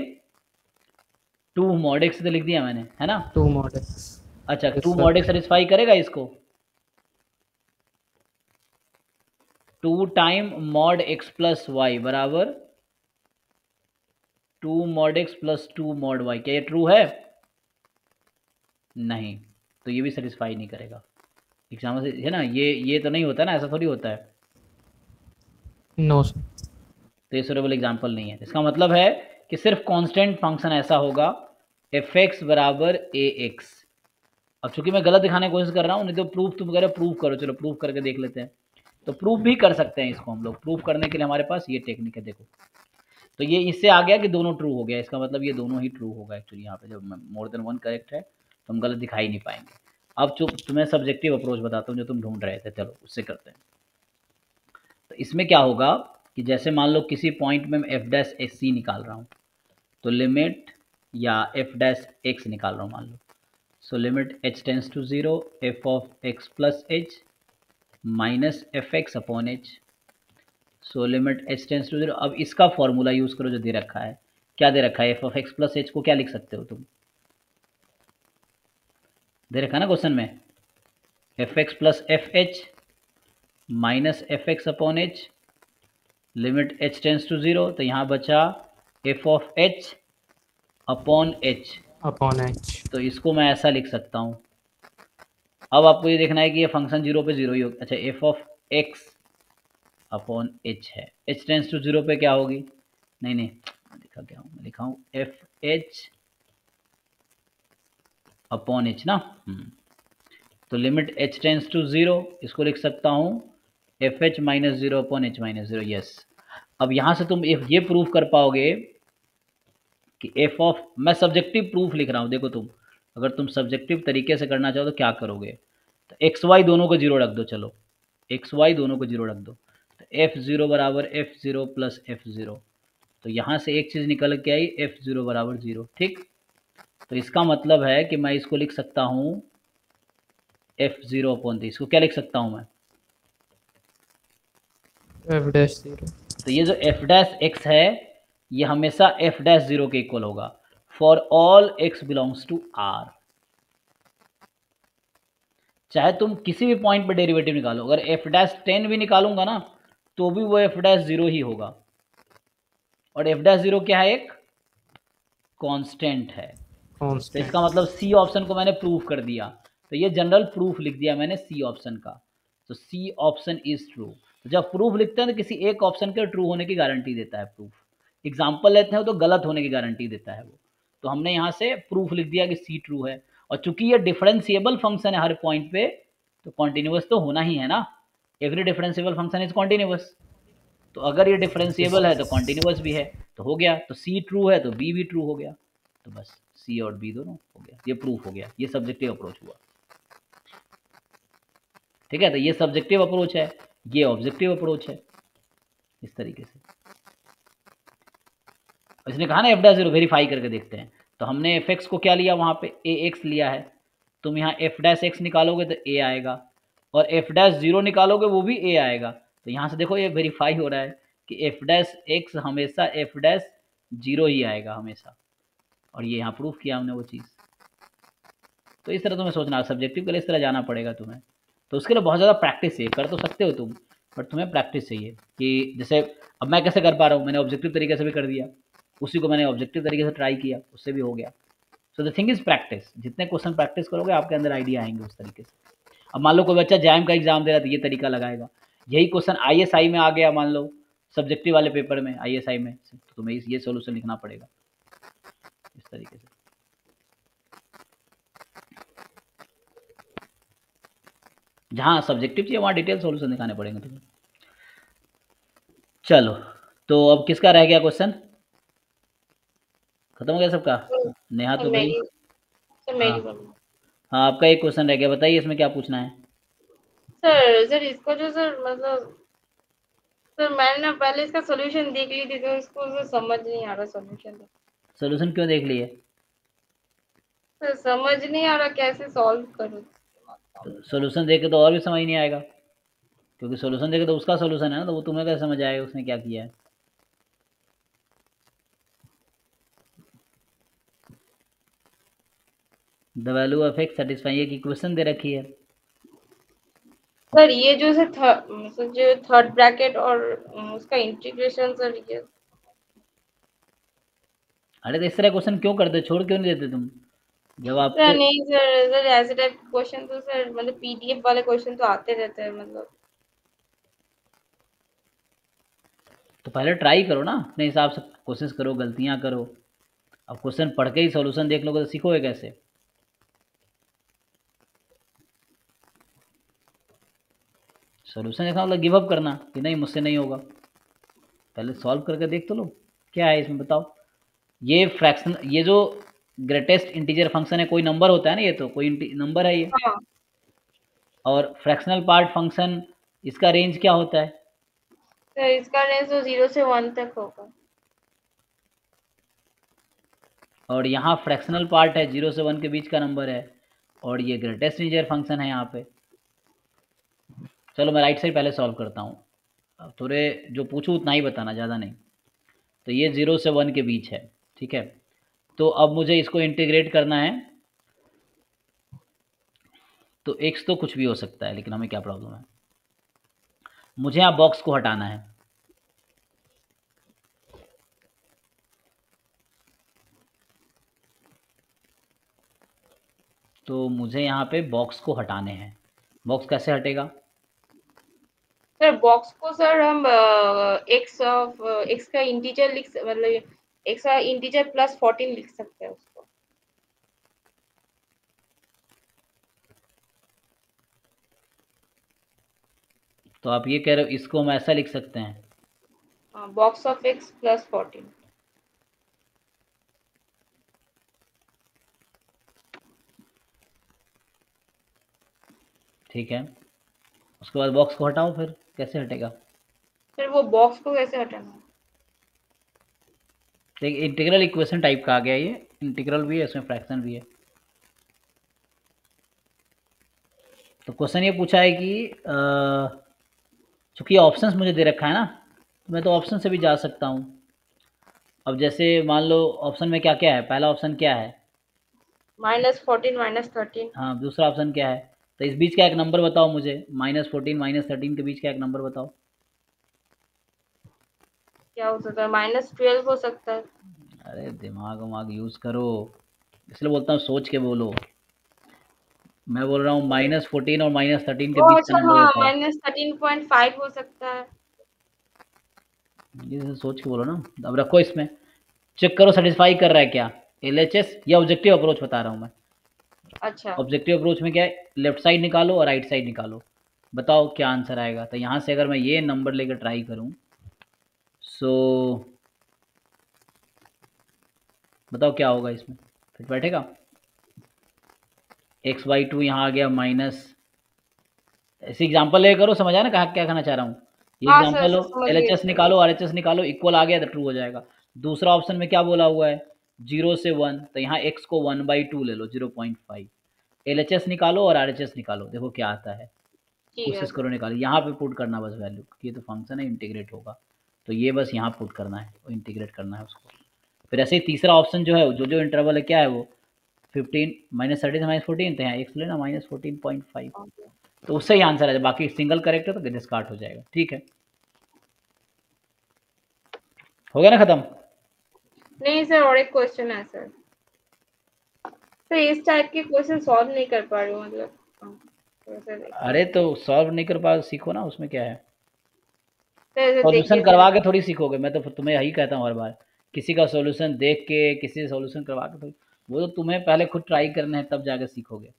[SPEAKER 1] 2 mod x तो लिख दिया मैंने, है ना?
[SPEAKER 3] 2 mod x।
[SPEAKER 1] अच्छा
[SPEAKER 3] Yes,
[SPEAKER 1] 2
[SPEAKER 3] sir.
[SPEAKER 1] mod x satisfy करेगा इसको? 2 time mod x plus y बराबर 2 mod x plus 2 mod y, क्या ये ट्रू है? नहीं, तो ये भी सेटिस्फाई नहीं करेगा एग्जाम से, है ना? ये तो नहीं होता ना, ऐसा थोड़ी होता है,
[SPEAKER 3] नो सर।
[SPEAKER 1] तो ये सूटेबल एग्जाम्पल नहीं है। इसका मतलब है कि सिर्फ कांस्टेंट फंक्शन ऐसा होगा एफ एक्स बराबर ए एक्स। अब चूंकि मैं गलत दिखाने की कोशिश कर रहा हूँ, नहीं तो प्रूफ तुम कह रहे हो प्रूफ करो, चलो प्रूफ करके देख लेते हैं, तो प्रूफ भी कर सकते हैं इसको हम लोग। प्रूफ करने के लिए हमारे पास ये टेक्निक है, देखो तो ये इससे आ गया कि दोनों ट्रू हो गया, इसका मतलब ये दोनों ही ट्रू होगा एक्चुअली। यहाँ पे जब मोर देन वन करेक्ट है तो हम गलत दिखाई नहीं पाएंगे। अब तुम्हें सब्जेक्टिव अप्रोच बताता हूँ जो तुम ढूंढ रहे थे, चलो उससे करते हैं। तो इसमें क्या होगा कि जैसे मान लो किसी पॉइंट में मैं एफ डैश एस सी निकाल रहा हूँ, तो लिमिट या एफ डैश एक्स निकाल रहा हूँ मान लो, so limit h tends to 0 F of X plus H minus F x upon H, so limit h tends to 0। अब इसका फॉर्मूला यूज़ करो जो दे रखा है, क्या दे रखा है? F of X plus H को क्या लिख सकते हो तुम? दे रखा है ना क्वेश्चन में, f x plus f h minus F x upon h, limit h tends to 0, तो यहाँ बचा f of h upon h,
[SPEAKER 3] upon h.
[SPEAKER 1] तो इसको मैं ऐसा लिख सकता हूँ। अब आपको ये देखना है कि ये फंक्शन 0 पे 0 ही होगा। अच्छा F of x upon H है, h टेंस टू 0 पे क्या होगी? नहीं लिखा क्या हूँ, मैं लिखा हूँ एफ एच अपॉन एच ना, तो लिमिट h टेंस टू 0, इसको लिख सकता हूँ F h minus 0 upon H minus 0, yes. अब यहाँ से तुम ये प्रूफ कर पाओगे कि एफ ऑफ, मैं सब्जेक्टिव प्रूफ लिख रहा हूँ, देखो तुम अगर तुम सब्जेक्टिव तरीके से करना चाहो तो क्या करोगे, तो एक्स वाई दोनों को 0 रख दो, चलो एक्स वाई दोनों को 0 रख दो, तो f0 बराबर f0 प्लस f0, तो यहाँ से एक चीज़ निकल के आई f0 बराबर 0, ठीक। तो इसका मतलब है कि मैं इसको लिख सकता हूँ f0 अपॉन, इसको क्या लिख सकता हूँ मैं?
[SPEAKER 3] F dash 0।
[SPEAKER 1] तो ये जो एफ डैश एक्स है ये हमेशा एफ डैश 0 के इक्वल होगा for all x belongs to R. चाहे तुम किसी भी पॉइंट पे डेरिवेटिव निकालो, अगर एफ डैश 10 भी निकालूंगा ना तो भी वो एफ डैश 0 ही होगा, और एफ डैश 0 क्या है, एक कांस्टेंट है। तो इसका मतलब सी ऑप्शन को मैंने प्रूफ कर दिया, तो ये जनरल प्रूफ लिख दिया मैंने सी ऑप्शन का, तो सी ऑप्शन इज ट्रू। तो जब प्रूफ लिखते हैं तो किसी एक ऑप्शन के ट्रू होने की गारंटी देता है प्रूफ, एग्जाम्पल लेते हैं तो गलत होने की गारंटी देता है वो। तो हमने यहाँ से प्रूफ लिख दिया कि सी ट्रू है, और चूंकि ये डिफरेंशिएबल फंक्शन है हर पॉइंट पे, तो कॉन्टिन्यूस तो होना ही है ना, every differentiable function is continuous. तो अगर ये डिफरेंशिएबल है तो कॉन्टिन्यूस भी है, तो हो गया, तो सी ट्रू है तो बी भी ट्रू हो गया, तो बस सी और बी दोनों हो गया, ये प्रूफ हो गया, ये सब्जेक्टिव अप्रोच हुआ। ठीक है, तो ये सब्जेक्टिव अप्रोच है, ये ऑब्जेक्टिव अप्रोच है, इस तरीके से। इसने कहा ना एफ डैश 0 वेरीफाई करके देखते हैं, तो हमने एफ एक्स को क्या लिया, वहाँ पे ए एक्स लिया है, तुम यहाँ एफ डैश एक्स निकालोगे तो ए आएगा, और एफ डैश 0 निकालोगे वो भी ए आएगा। तो यहाँ से देखो ये वेरीफाई हो रहा है कि एफ डैश एक्स हमेशा एफ डैश 0 ही आएगा हमेशा, और ये यहाँ प्रूफ किया हमने वो चीज़। तो इस तरह तुम्हें सोचना, सब्जेक्टिव के लिए इस तरह जाना पड़ेगा तुम्हें, तो उसके लिए बहुत ज़्यादा प्रैक्टिस चाहिए, कर तो सकते हो तुम, बट तुम्हें प्रैक्टिस चाहिए। कि जैसे अब मैं कैसे कर पा रहा हूँ, मैंने ऑब्जेक्टिव तरीके से भी कर दिया, उसी को मैंने ऑब्जेक्टिव तरीके से ट्राई किया, उससे भी हो गया। So the thing is practice, जितने क्वेश्चन प्रैक्टिस करोगे आपके अंदर आइडिया आएंगे उस तरीके से। अब मान लो कोई बच्चा जैम का एग्जाम दे रहा है तो ये तरीका लगाएगा, यही क्वेश्चन ISI में आ गया, मान लो सब्जेक्टिव वाले पेपर में ISI में, तो तुम्हें ये सोल्यूशन लिखना पड़ेगा इस तरीके से। जहाँ सब्जेक्टिव चाहिए वहाँ डिटेल सोल्यूशन दिखाने पड़ेंगे तुम्हें। चलो, तो अब किसका रह गया क्वेश्चन, खत्म हो गया सबका? नेहा तो भाई, हाँ आपका एक क्वेश्चन रह गया, बताइए इसमें क्या पूछना है।
[SPEAKER 2] सर इसको जो सर मतलब सर मैंने ना पहले इसका सॉल्यूशन देख ली थी, तो इसको सर समझ नहीं आ रहा सॉल्यूशन।
[SPEAKER 1] सोल्यूशन क्यों देख लिए?
[SPEAKER 2] सर समझ नहीं आ रहा कैसे सॉल्व करूँ।
[SPEAKER 1] सोल्यूशन देखे तो और भी समझ नहीं आएगा, क्योंकि सोल्यूशन देखे तो उसका सोल्यूशन है ना, तो वो तुम्हें कैसे समझ आएगा उसने क्या किया है। The value of x satisfy की क्वेश्चन दे रखी है
[SPEAKER 2] सर, ये जो है जो थर्ड ब्रैकेट और उसका इंटीग्रेशन सर ये।
[SPEAKER 1] अरे तो इस तरह क्वेश्चन क्यों करते, छोड़ क्यों नहीं देते तुम, जब
[SPEAKER 2] सर
[SPEAKER 1] आपको
[SPEAKER 2] नहीं सर ऐसे टाइप क्वेश्चन तो सर मतलब PDF वाले क्वेश्चन तो आते रहते हैं मतलब।
[SPEAKER 1] तो पहले ट्राई करो ना, अपने हिसाब से कोशिश करो, गलतियां करो। अब क्वेश्चन पढ़ के ही सॉल्यूशन देख लोगे तो सीखोगे कैसे। सॉल्यूशन देखना मतलब गिव अप करना कि नहीं मुझसे नहीं होगा, पहले सॉल्व करके देख तो लो क्या है इसमें, बताओ। ये फ्रैक्शन, ये जो ग्रेटेस्ट इंटीजर फंक्शन है, कोई नंबर होता है ना, ये तो कोई नंबर है ये।
[SPEAKER 2] हाँ।
[SPEAKER 1] और फ्रैक्शनल पार्ट फंक्शन, इसका रेंज क्या होता है?
[SPEAKER 2] सर इसका रेंज तो 0 से 1 तक होगा।
[SPEAKER 1] और यहाँ फ्रैक्शनल पार्ट है 0 से 1 के बीच का नंबर है, और ये ग्रेटेस्ट इंटीजर फंक्शन है यहाँ पे। चलो मैं राइट साइड पहले सॉल्व करता हूँ, अब थोड़े जो पूछूँ उतना ही बताना, ज़्यादा नहीं। तो ये 0 से 1 के बीच है, ठीक है। तो अब मुझे इसको इंटीग्रेट करना है, तो x तो कुछ भी हो सकता है, लेकिन हमें क्या प्रॉब्लम है, मुझे यहाँ बॉक्स को हटाना है। तो मुझे यहाँ पे बॉक्स को हटाने हैं। बॉक्स कैसे हटेगा?
[SPEAKER 2] सर बॉक्स को सर हम x का इंटीजर मतलब x का इंटीजर +14 लिख सकते हैं उसको।
[SPEAKER 1] तो आप ये कह रहे हो इसको हम ऐसा लिख सकते हैं,
[SPEAKER 2] बॉक्स ऑफ x +14।
[SPEAKER 1] ठीक है। उसके बाद बॉक्स को हटाओ, फिर कैसे हटेगा?
[SPEAKER 2] फिर वो बॉक्स को कैसे हटाना है?
[SPEAKER 1] एक इंटीग्रल इक्वेशन टाइप का आ गया, ये इंटीग्रल भी है इसमें फ्रैक्शन भी है। तो क्वेश्चन ये पूछा है कि चूंकि ऑप्शंस मुझे दे रखा है ना, तो मैं तो ऑप्शन से भी जा सकता हूँ। अब जैसे मान लो ऑप्शन में क्या क्या है, पहला ऑप्शन क्या है,
[SPEAKER 2] -14 -13।
[SPEAKER 1] हाँ दूसरा ऑप्शन क्या है, तो इस बीच का एक नंबर बताओ मुझे, -14 -13 के बीच का एक नंबर बताओ।
[SPEAKER 2] क्या हो सकता है? -12 हो सकता है।
[SPEAKER 1] अरे दिमाग वमाग यूज करो, इसलिए बोलता हूँ सोच के बोलो। मैं बोल रहा हूँ -14 और -13 के
[SPEAKER 2] ओ
[SPEAKER 1] बीच का
[SPEAKER 2] अच्छा,
[SPEAKER 1] नंबर
[SPEAKER 2] हाँ,
[SPEAKER 1] बताओ।
[SPEAKER 2] -13.5 हो सकता है।
[SPEAKER 1] ये सोच के बोलो ना। अब रखो इसमें, चेक करो सेटिस्फाई कर रहा है क्या, LHS या ऑब्जेक्टिव अप्रोच बता रहा हूँ मैं।
[SPEAKER 2] अच्छा,
[SPEAKER 1] ऑब्जेक्टिव अप्रोच में क्या है, लेफ्ट साइड निकालो और राइट साइड निकालो, बताओ क्या आंसर आएगा। तो यहाँ से अगर मैं ये नंबर लेकर ट्राई करूँ, सो बताओ क्या होगा इसमें, फिर बैठेगा। x/2 यहाँ आ गया माइनस, ऐसे एग्जाम्पल ले करो, समझ आया ना कहा क्या कहना चाह रहा हूँ। ये
[SPEAKER 2] हाँ सर,
[SPEAKER 1] एग्जाम्पल हो,
[SPEAKER 2] समझ गए
[SPEAKER 1] LHS
[SPEAKER 2] सर।
[SPEAKER 1] निकालो RHS निकालो, इक्वल आ गया तो ट्रू हो जाएगा। दूसरा ऑप्शन में क्या बोला हुआ है, 0 से 1, तो यहाँ x को 1/2 ले लो, 0.5। LHS निकालो और RHS निकालो, देखो क्या आता है,
[SPEAKER 2] ठीक है
[SPEAKER 1] कोशिश
[SPEAKER 2] सर।
[SPEAKER 1] करो निकालो। यहाँ पे पुट करना बस वैल्यू, ये तो फंक्शन है इंटीग्रेट होगा, तो ये बस यहाँ पुट करना है और इंटीग्रेट करना है उसको। फिर ऐसे ही तीसरा ऑप्शन जो है, जो जो इंटरवल है क्या है वो 15 -13 से -14, तो यहाँ x लेना -14.5, तो उससे ही आंसर आ जाए। बाकी सिंगल करेक्ट है तो डिस्कार्ड हो जाएगा। ठीक है, हो गया ना खत्म।
[SPEAKER 2] नहीं सर, और एक क्वेश्चन है सर। सर इस टाइप के क्वेश्चन सॉल्व नहीं कर पा रही हूँ, मतलब थोड़ा सा देखिए।
[SPEAKER 1] अरे तो सॉल्व नहीं कर पा, सीखो ना, उसमें क्या है।
[SPEAKER 2] सर इधर
[SPEAKER 1] सॉल्यूशन
[SPEAKER 2] देखिए
[SPEAKER 1] करवा
[SPEAKER 2] सर।
[SPEAKER 1] के थोड़ी सीखोगे, मैं तो तुम्हें यही कहता हूँ हर बार, किसी का सॉल्यूशन देख के, किसी से सॉल्यूशन करवा के थोड़ी, वो तो तुम्हें पहले खुद ट्राई करने हैं तब जाके सीखोगे।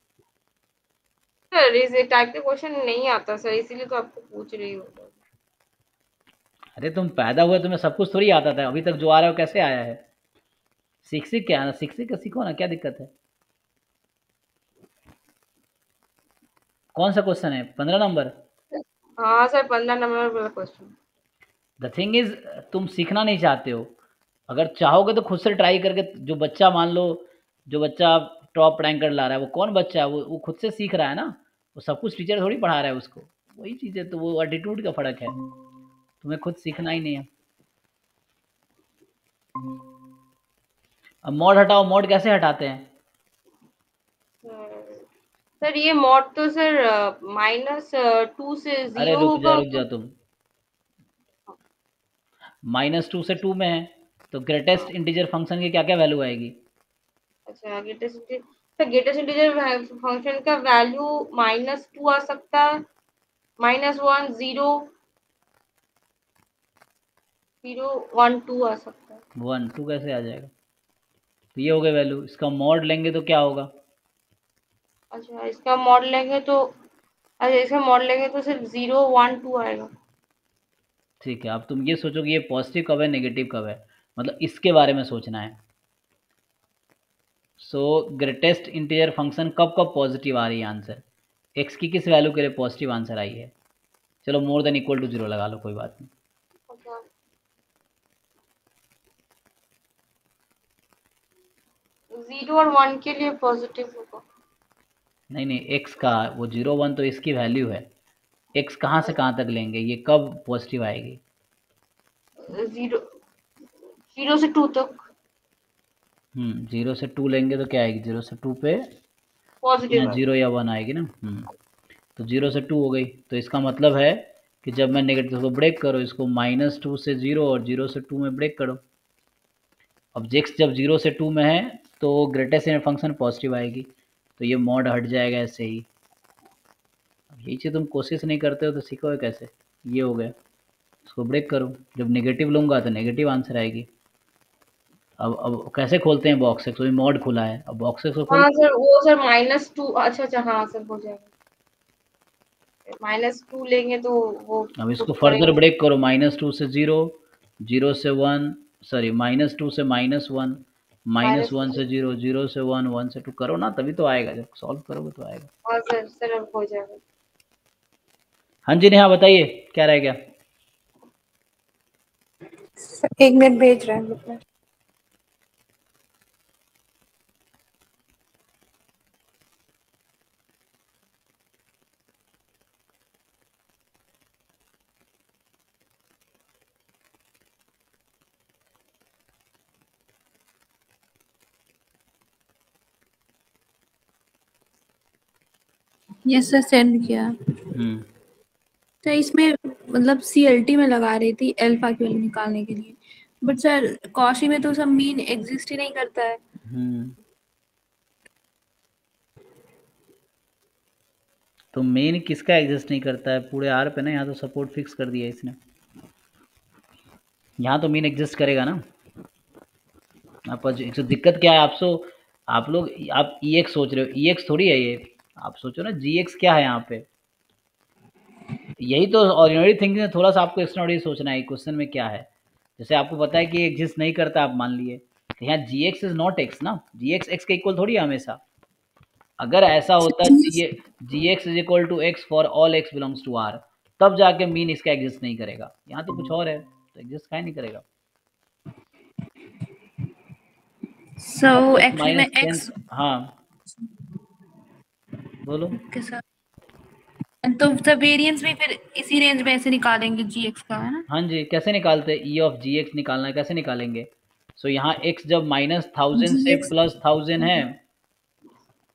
[SPEAKER 2] सर इस टाइप के क्वेश्चन नहीं आता सर, इसीलिए तो आपको पूछ रही हूँ।
[SPEAKER 1] अरे तुम पैदा हुए, तुम्हें सब कुछ थोड़ी आता था, अभी तक जो आ रहा है वो कैसे आया है। सीख सीख के आना, सीख सीख के सीखो ना, क्या दिक्कत है। कौन सा क्वेश्चन है, 15 नंबर।
[SPEAKER 2] हाँ सर, 15 नंबर वाला क्वेश्चन।
[SPEAKER 1] द थिंग इज, तुम सीखना नहीं चाहते हो। अगर चाहोगे तो खुद से ट्राई करके, जो बच्चा मान लो, जो बच्चा टॉप रैंकर ला रहा है, वो कौन बच्चा है, वो खुद से सीख रहा है ना, वो सब कुछ टीचर थोड़ी पढ़ा रहा है उसको। वही चीज़ है, तो वो एटीट्यूड का फर्क है, तुम्हें खुद सीखना ही नहीं है। अब मॉड हटाओ, मॉड कैसे हटाते हैं।
[SPEAKER 2] सर ये मॉड तो सर -2 से
[SPEAKER 1] अरे
[SPEAKER 2] 0 होगा।
[SPEAKER 1] रुक जा तुम, -2 से 2 में है, तो ग्रेटेस्ट इंटीजर फंक्शन की क्या क्या वैल्यू आएगी।
[SPEAKER 2] अच्छा, ग्रेटेस्ट इंटीजर फंक्शन का वैल्यू -2 आ सकता है, -1 0 0 1 2 आ सकता है।
[SPEAKER 1] 1 2 कैसे आ जाएगा, तो ये हो गया वैल्यू। इसका मॉड लेंगे तो क्या होगा।
[SPEAKER 2] अच्छा, इसका मॉड लेंगे तो, अच्छा इसका मॉड लेंगे तो सिर्फ 0 1 2 आएगा।
[SPEAKER 1] ठीक है, अब तुम ये सोचो कि ये पॉजिटिव कब है, नेगेटिव कब है, मतलब इसके बारे में सोचना है। सो ग्रेटेस्ट इंटीजर फंक्शन कब कब पॉजिटिव आ रही है आंसर, एक्स की किस वैल्यू के लिए पॉजिटिव आंसर आई है। चलो मोर देन इक्वल टू 0 लगा लो, कोई बात नहीं।
[SPEAKER 2] अच्छा, 0 और 1 के लिए पॉजिटिव होगा।
[SPEAKER 1] नहीं नहीं, एक्स का वो 0 1 तो इसकी वैल्यू है, एक्स कहाँ से कहाँ तक लेंगे, ये कब पॉजिटिव आएगी।
[SPEAKER 2] 0 से 2 तक
[SPEAKER 1] 0 से 2 लेंगे तो क्या आएगी, 0 से 2 पे
[SPEAKER 2] पॉजिटिव
[SPEAKER 1] यहाँ
[SPEAKER 2] है।
[SPEAKER 1] 0 या 1 आएगी ना। तो 0 से 2 हो गई, तो इसका मतलब है कि जब मैं नेगेटिव को ब्रेक करो, इसको -2 से 0 और 0 से 2 में ब्रेक करो। अब x जब 0 से 2 में है तो ग्रेटेस्ट फंक्शन पॉजिटिव आएगी, तो ये मॉड हट जाएगा ऐसे ही। अब यही चीज़ तुम कोशिश नहीं करते हो तो सीखोगे कैसे। ये हो गया, इसको ब्रेक करो, जब नेगेटिव लूँगा तो नेगेटिव आंसर आएगी। अब कैसे खोलते हैं बॉक्स एक्स, वही मॉड खुला है, अब बॉक्स एक्स को खोल।
[SPEAKER 2] हाँ सर, वो सर -2, अच्छा अच्छा, हाँ सर हो जाएगा। -2 लेंगे तो वो
[SPEAKER 1] अब इसको
[SPEAKER 2] पुट
[SPEAKER 1] फर्दर
[SPEAKER 2] करेंगे।
[SPEAKER 1] ब्रेक करो, -2 से 0, 0 से 1, सॉरी -2 से -1, -1 से 0, 0 से 1, 1 से 2 करो ना, तभी तो आएगा, जब सॉल्व करोगे तो आएगा।
[SPEAKER 2] हाँ सर, सर अब हो जाएगा।
[SPEAKER 1] हाँ जी नेहा बताइए, क्या रह गया।
[SPEAKER 7] 1 मिनट भेज रहे हैं ग्रुप में।
[SPEAKER 8] यस सर सेंड किया। तो इसमें मतलब CLT में लगा रही थी अल्फा की वैल्यू निकालने के लिए, बट सर कॉशी में तो सब मीन एग्जिस्ट ही नहीं करता है।
[SPEAKER 1] तो मेन किसका एग्जिस्ट नहीं करता है? पूरे आर पे ना, यहाँ तो सपोर्ट फिक्स कर दिया इसने, यहाँ तो मीन एग्जिस्ट करेगा ना। आपका जो दिक्कत क्या है, आप लोग आप EX सोच रहे हो, EX थोड़ी है ये, आप सोचो ना GX क्या है यहाँ पे। यही तो ऑर्डिनरी थिंकिंग में थोड़ा सा आपको एक्स्ट्राऑर्डिनरी सोचना है क्वेश्चन में क्या है। जैसे आपको पता है कि एग्जिस्ट नहीं करता, आप मान लिए, तो यहाँ GX इज नॉट X ना, GX X के इक्वल थोड़ी है हमेशा। अगर ऐसा होता GX is equal to X for all X belongs to R, तब जाके मीन इसका एग्जिस्ट नहीं करेगा। यहाँ तो कुछ और है, तो एग्जिस्ट काहे नहीं करेगा।
[SPEAKER 8] सो एक्चुअली में X,
[SPEAKER 1] हाँ बोलो।
[SPEAKER 8] ओके सर, तो वेरिएंस भी फिर इसी रेंज में ऐसे निकालेंगे GX का, है ना?
[SPEAKER 1] हाँ जी, कैसे निकालते हैं? E ऑफ GX निकालना है, कैसे निकालेंगे? सो यहाँ X जब -1000 से +1000 है,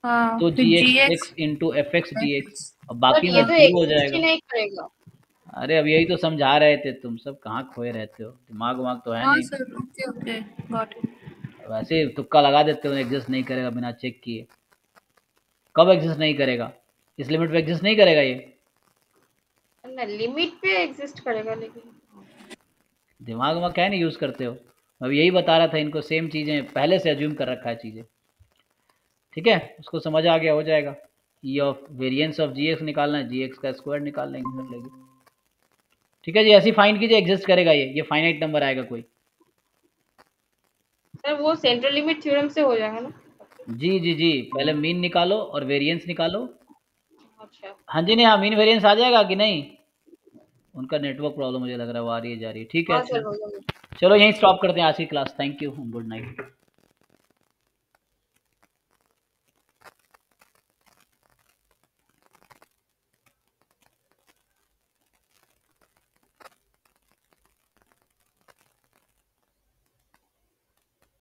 [SPEAKER 8] हाँ,
[SPEAKER 1] तो
[SPEAKER 8] फिर
[SPEAKER 1] GX इंटू FX DX, और बाकी
[SPEAKER 2] ये
[SPEAKER 1] में
[SPEAKER 2] तो
[SPEAKER 1] 0 हो
[SPEAKER 2] एग्जिस्ट
[SPEAKER 1] जाएगा।
[SPEAKER 2] ही नहीं करेगा।
[SPEAKER 1] अरे अब यही तो समझा रहे थे, तुम सब कहाँ खोए रहते हो, दिमाग वाग तो है
[SPEAKER 8] हाँ
[SPEAKER 1] नहीं।
[SPEAKER 8] Sir, okay okay, got it.
[SPEAKER 1] वैसे तुक्का लगा देते हो, एग्जिस्ट नहीं करेगा बिना चेक किए। कब एग्जिस्ट नहीं करेगा? इस लिमिट पे एग्जिस्ट नहीं करेगा ये,
[SPEAKER 2] ना लिमिट पे एग्जिस्ट करेगा, लेकिन
[SPEAKER 1] दिमाग में क्या नहीं यूज़ करते हो। अब यही बता रहा था इनको, सेम चीज़ें पहले से अज्यूम कर रखा है चीज़ें। ठीक है, उसको समझ आ गया, हो जाएगा। ई ऑफ वेरिएंस ऑफ GX निकालना है, GX का स्क्वायर निकाल लेंगे, कर लेंगे। ठीक है जी, ऐसी फाइंड कीजिए, एग्जिस्ट करेगा ये फाइनाइट नंबर आएगा कोई।
[SPEAKER 2] सर वो सेंट्रल लिमिट थ्योरम से हो जाएगा ना?
[SPEAKER 1] जी जी जी, पहले मीन निकालो और वेरिएंस निकालो।
[SPEAKER 2] अच्छा,
[SPEAKER 1] हाँ जी, नहीं हाँ, मीन वेरिएंस आ जाएगा कि नहीं? उनका नेटवर्क प्रॉब्लम मुझे लग रहा है, वो आ रही है जा रही है। ठीक है,
[SPEAKER 2] हाँ सर हो जाएगा।
[SPEAKER 1] चलो यहीं स्टॉप करते हैं आज की class. Thank you, good night.